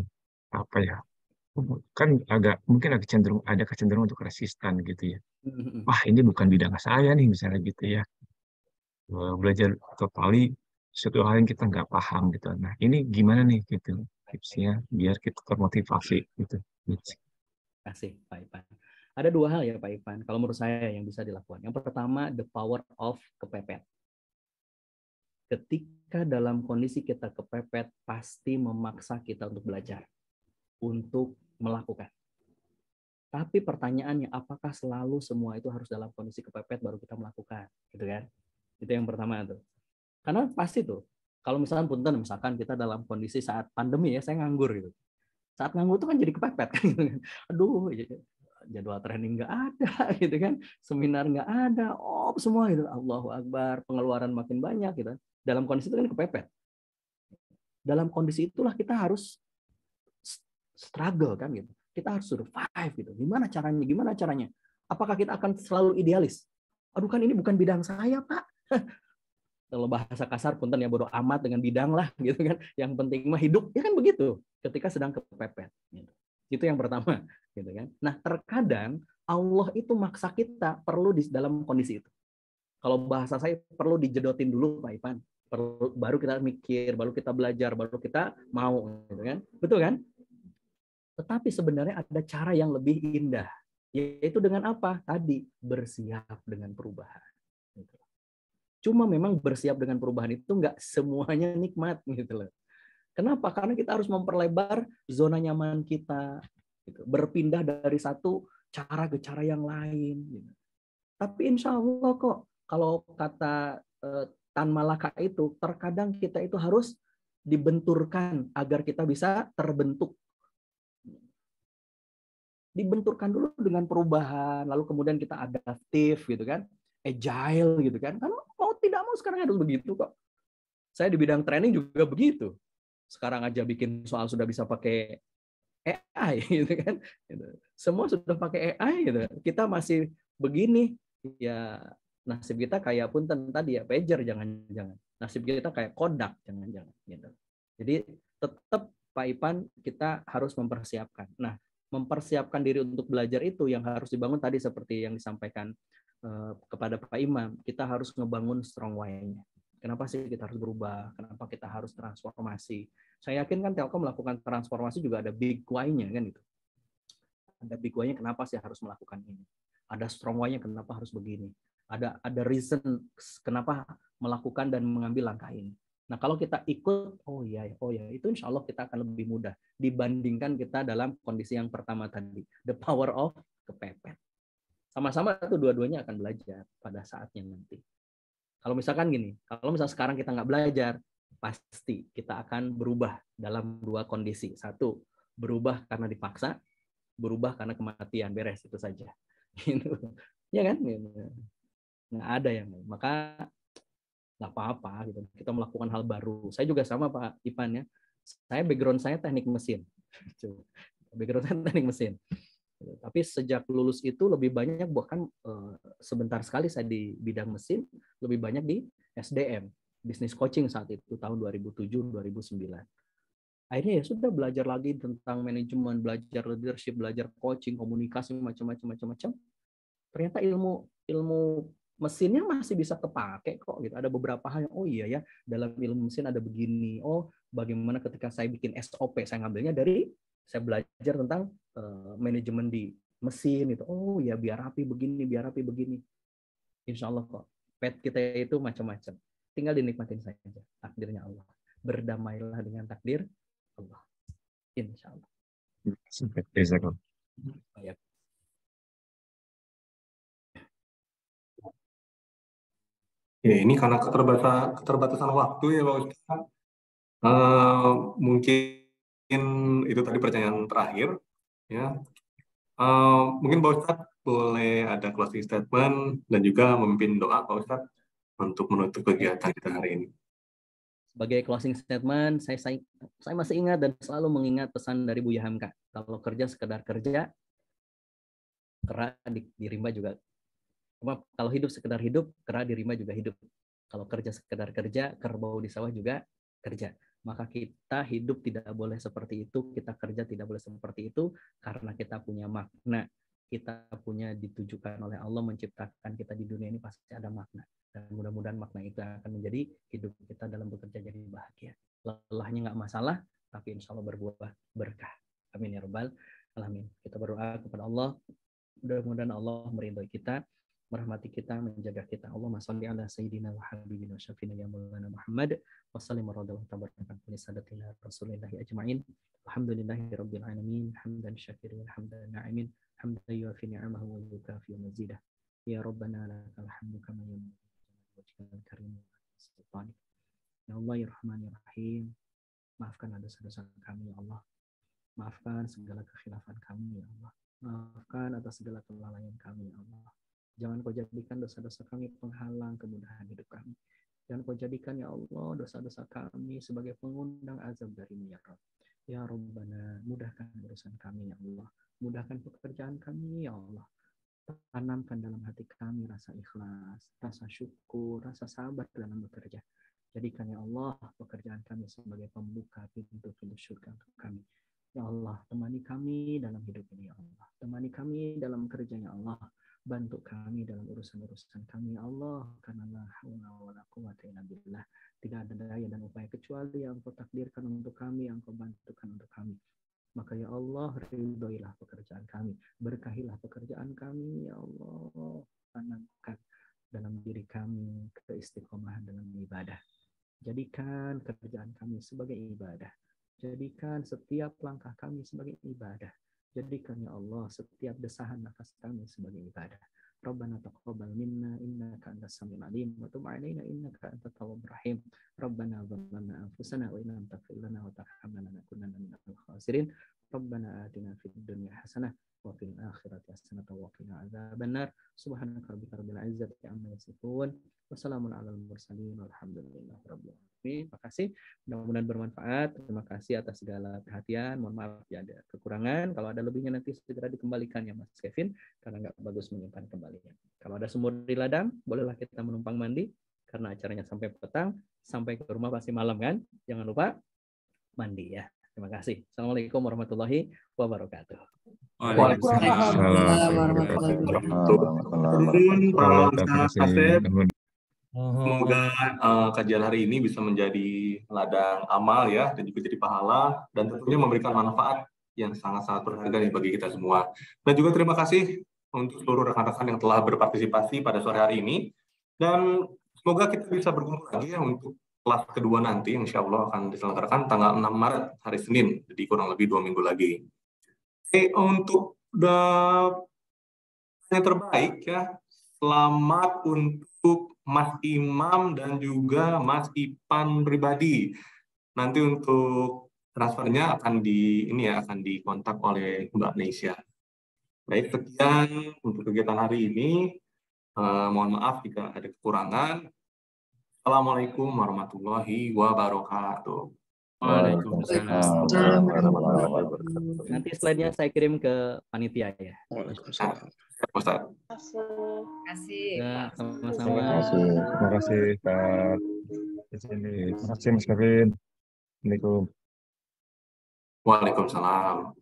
apa ya kan agak mungkin agak cenderung ada kecenderungan untuk resistan gitu ya. Wah, ini bukan bidang saya nih misalnya gitu ya. Belajar totally suatu hal yang kita nggak paham gitu. Nah, ini gimana nih gitu tipsnya biar kita termotivasi gitu. Gitu. kasih Pak Ipan. Ada dua hal ya Pak Ipan, kalau menurut saya yang bisa dilakukan. Yang pertama, the power of kepepet. Ketika dalam kondisi kita kepepet, pasti memaksa kita untuk belajar, untuk melakukan. Tapi pertanyaannya, apakah selalu semua itu harus dalam kondisi kepepet baru kita melakukan, gitu kan? Itu yang pertama tuh. Karena pasti tuh, kalau misalkan kita dalam kondisi saat pandemi ya, saya nganggur gitu. Saat nganggur tuh kan jadi kepepet kan, gitu kan. Aduh, jadwal training nggak ada, gitu kan? Seminar nggak ada, semua gitu. Allahu Akbar, pengeluaran makin banyak gitu. Dalam kondisi itu kan kepepet. Dalam kondisi itulah kita harus struggle kan gitu. Kita harus survive gitu. Gimana caranya? Gimana caranya? Apakah kita akan selalu idealis? Aduh kan ini bukan bidang saya, Pak. Kalau bahasa kasar punten ya bodoh amat dengan bidang lah gitu kan. Yang penting mah hidup ya kan begitu. Ketika sedang kepepet. Gitu. Itu yang pertama, gitu kan. Nah terkadang Allah itu maksa kita perlu di dalam kondisi itu. Kalau bahasa saya perlu dijedotin dulu Pak Ipan. Baru kita mikir, baru kita belajar, baru kita mau, gitu kan? Betul kan? Tetapi sebenarnya ada cara yang lebih indah, yaitu dengan apa? Tadi bersiap dengan perubahan. Cuma memang bersiap dengan perubahan itu nggak semuanya nikmat, gitu loh. Kenapa? Karena kita harus memperlebar zona nyaman kita, gitu. Berpindah dari satu cara ke cara yang lain. Gitu. Tapi insya Allah kok, kalau kata Tan Malaka itu, terkadang kita itu harus dibenturkan agar kita bisa terbentuk. Dibenturkan dulu dengan perubahan, lalu kemudian kita adaptif gitu kan, agile gitu kan. Kan mau tidak mau sekarang harus begitu kok. Saya di bidang training juga begitu. Sekarang aja bikin soal sudah bisa pakai AI gitu kan. Semua sudah pakai AI gitu. Kita masih begini ya, nasib kita kayak punten tadi ya, pager jangan-jangan. Nasib kita kayak Kodak jangan-jangan gitu. Jadi tetap Pak Ipan kita harus mempersiapkan. Nah, mempersiapkan diri untuk belajar itu yang harus dibangun tadi seperti yang disampaikan kepada Pak Imam, kita harus ngebangun strong why-nya. Kenapa sih kita harus berubah? Kenapa kita harus transformasi? Saya yakin kan Telkom melakukan transformasi juga ada big why-nya kan itu. Ada big why-nya kenapa sih harus melakukan ini. Ada strong why-nya kenapa harus begini. Ada reason kenapa melakukan dan mengambil langkah ini. Nah, kalau kita ikut, oh ya, itu insya Allah kita akan lebih mudah dibandingkan kita dalam kondisi yang pertama tadi, the power of kepepet. Sama-sama tuh dua-duanya akan belajar pada saatnya nanti. Kalau misalkan gini, kalau misalnya sekarang kita nggak belajar, pasti kita akan berubah dalam dua kondisi. Satu, berubah karena dipaksa, berubah karena kematian, beres itu saja. Gitu. Ya kan? Nggak ada yang maka nggak apa-apa gitu. Kita melakukan hal baru. Saya juga sama Pak Ipan ya. Saya background saya teknik mesin. Background saya teknik mesin. Tapi sejak lulus itu lebih banyak bahkan sebentar sekali saya di bidang mesin, lebih banyak di SDM, business coaching saat itu tahun 2007-2009. Akhirnya ya sudah belajar lagi tentang manajemen, belajar leadership, belajar coaching, komunikasi macam-macam. Ternyata ilmu mesinnya masih bisa kepake kok gitu. Ada beberapa hal yang iya ya, dalam ilmu mesin ada begini. Oh, bagaimana ketika saya bikin SOP, saya ngambilnya dari saya belajar tentang manajemen di mesin itu. Oh ya, biar rapi begini, biar rapi begini. Insya Allah kok. Pet kita itu macam-macam. Tinggal dinikmatin saja takdirnya Allah. Berdamailah dengan takdir Allah. Insya Allah. Sampai bisa kok. Baik. Ya, ini karena keterbatasan waktu ya Pak Ustaz. Mungkin itu tadi pertanyaan terakhir. Ya, mungkin Pak Ustadz boleh ada closing statement dan juga memimpin doa Pak Ustadz untuk menutup kegiatan kita hari ini. Sebagai closing statement, saya masih ingat dan selalu mengingat pesan dari Buya Hamka. Kalau kerja sekedar kerja, kera di rimba juga. Kalau hidup sekedar hidup, kera di rimba juga hidup. Kalau kerja sekedar kerja, kerbau di sawah juga kerja. Maka kita hidup tidak boleh seperti itu, kita kerja tidak boleh seperti itu, karena kita punya makna. Kita punya ditujukan oleh Allah menciptakan kita di dunia ini pasti ada makna. Dan mudah-mudahan makna itu akan menjadi hidup kita dalam bekerja jadi bahagia. Lelahnya nggak masalah, tapi insya Allah berbuah berkah. Amin ya rabbal alamin. Kita berdoa kepada Allah, mudah-mudahan Allah meridhoi kita, merahmati kita, menjaga kita. Allahumma shalli ala sayyidina wa habibina wa syafina ya maulana Muhammad wa sallim radhiyallahu tabaraka li sadatina rasulillahi ajma'in. Alhamdulillahi rabbil alamin, hamdan syakirin, hamdan na'imin, hamdan yuafi ni'amahu wa yukafi mazidah. Ya Rabbana lakal hamdu kama yanbaghi wajhikal karim wa sultanik. Ya Allah ya Rahman ya Rahim, maafkan dosa-dosa kami ya Allah. Maafkan segala kekhilafan kami ya Allah. Maafkan atas segala kelalaian kami ya Allah. Jangan kau jadikan dosa-dosa kami penghalang kemudahan hidup kami. Jangan kau jadikan ya Allah dosa-dosa kami sebagai pengundang azab dari-Mu ya Rabb. Ya Rabbana, mudahkan urusan kami ya Allah. Mudahkan pekerjaan kami ya Allah. Tanamkan dalam hati kami rasa ikhlas, rasa syukur, rasa sabar dalam bekerja. Jadikan ya Allah pekerjaan kami sebagai pembuka pintu-pintu surga untuk kami. Ya Allah, temani kami dalam hidup ini ya Allah. Temani kami dalam kerjanya Allah. Bantu kami dalam urusan-urusan kami ya Allah, karena la haula wala quwwata illa billah. Tidak ada daya dan upaya kecuali yang Kau takdirkan untuk kami, yang Kau bantukan untuk kami. Maka ya Allah, ridhoilah pekerjaan kami, berkahilah pekerjaan kami ya Allah. Tanamkan dalam diri kami keistiqomahan dalam ibadah. Jadikan kerjaan kami sebagai ibadah. Jadikan setiap langkah kami sebagai ibadah. Jadikan ya Allah setiap desahan nafas kami sebagai ibadah. Rabbana taqabbal minna innaka antas samiul alim wa tub 'alaina innaka antat tawwabur rahim. Rabbana dzalamna anfusana wa illam taghfir lana wa tarhamna lanakunanna minal khasirin. Rabbana atina fid dunya hasanah wa fil akhirati hasanah wa qina adzabannar. Subhanaka rabbika rabbil izzati amma yasifun. Wassalamun alal mursalin walhamdulillahi rabbil alamin. Terima kasih, mudah-mudahan bermanfaat. Terima kasih atas segala perhatian. Mohon maaf ya ada kekurangan. Kalau ada lebihnya nanti segera dikembalikan ya Mas Kevin, karena nggak bagus menyimpan kembalinya. Kalau ada sumur di ladang, bolehlah kita menumpang mandi, karena acaranya sampai petang, sampai ke rumah pasti malam kan. Jangan lupa mandi ya. Terima kasih. Assalamualaikum warahmatullahi wabarakatuh. Waalaikumsalam warahmatullahi wabarakatuh. Semoga kajian hari ini bisa menjadi ladang amal ya, dan juga jadi pahala, dan tentunya memberikan manfaat yang sangat-sangat berharga bagi kita semua. Dan juga terima kasih untuk seluruh rekan-rekan yang telah berpartisipasi pada sore hari ini. Dan semoga kita bisa berkumpul lagi ya untuk kelas kedua nanti, insya Allah akan diselenggarakan tanggal 6 Maret, hari Senin, jadi kurang lebih 2 minggu lagi. Untuk yang terbaik ya, selamat untuk Mas Imam dan juga Mas Ipan pribadi. Nanti untuk transfernya akan akan dikontak oleh Mbak Nesya. Baik, sekian untuk kegiatan hari ini. Mohon maaf jika ada kekurangan. Assalamualaikum warahmatullahi wabarakatuh. Waalaikumsalam. Nanti slide-nya saya kirim ke panitia ya. Ustaz. Terima kasih. Ya, sama-sama. Terima kasih Kak. Terima kasih Mas Kevin. Assalamualaikum. Waalaikumsalam.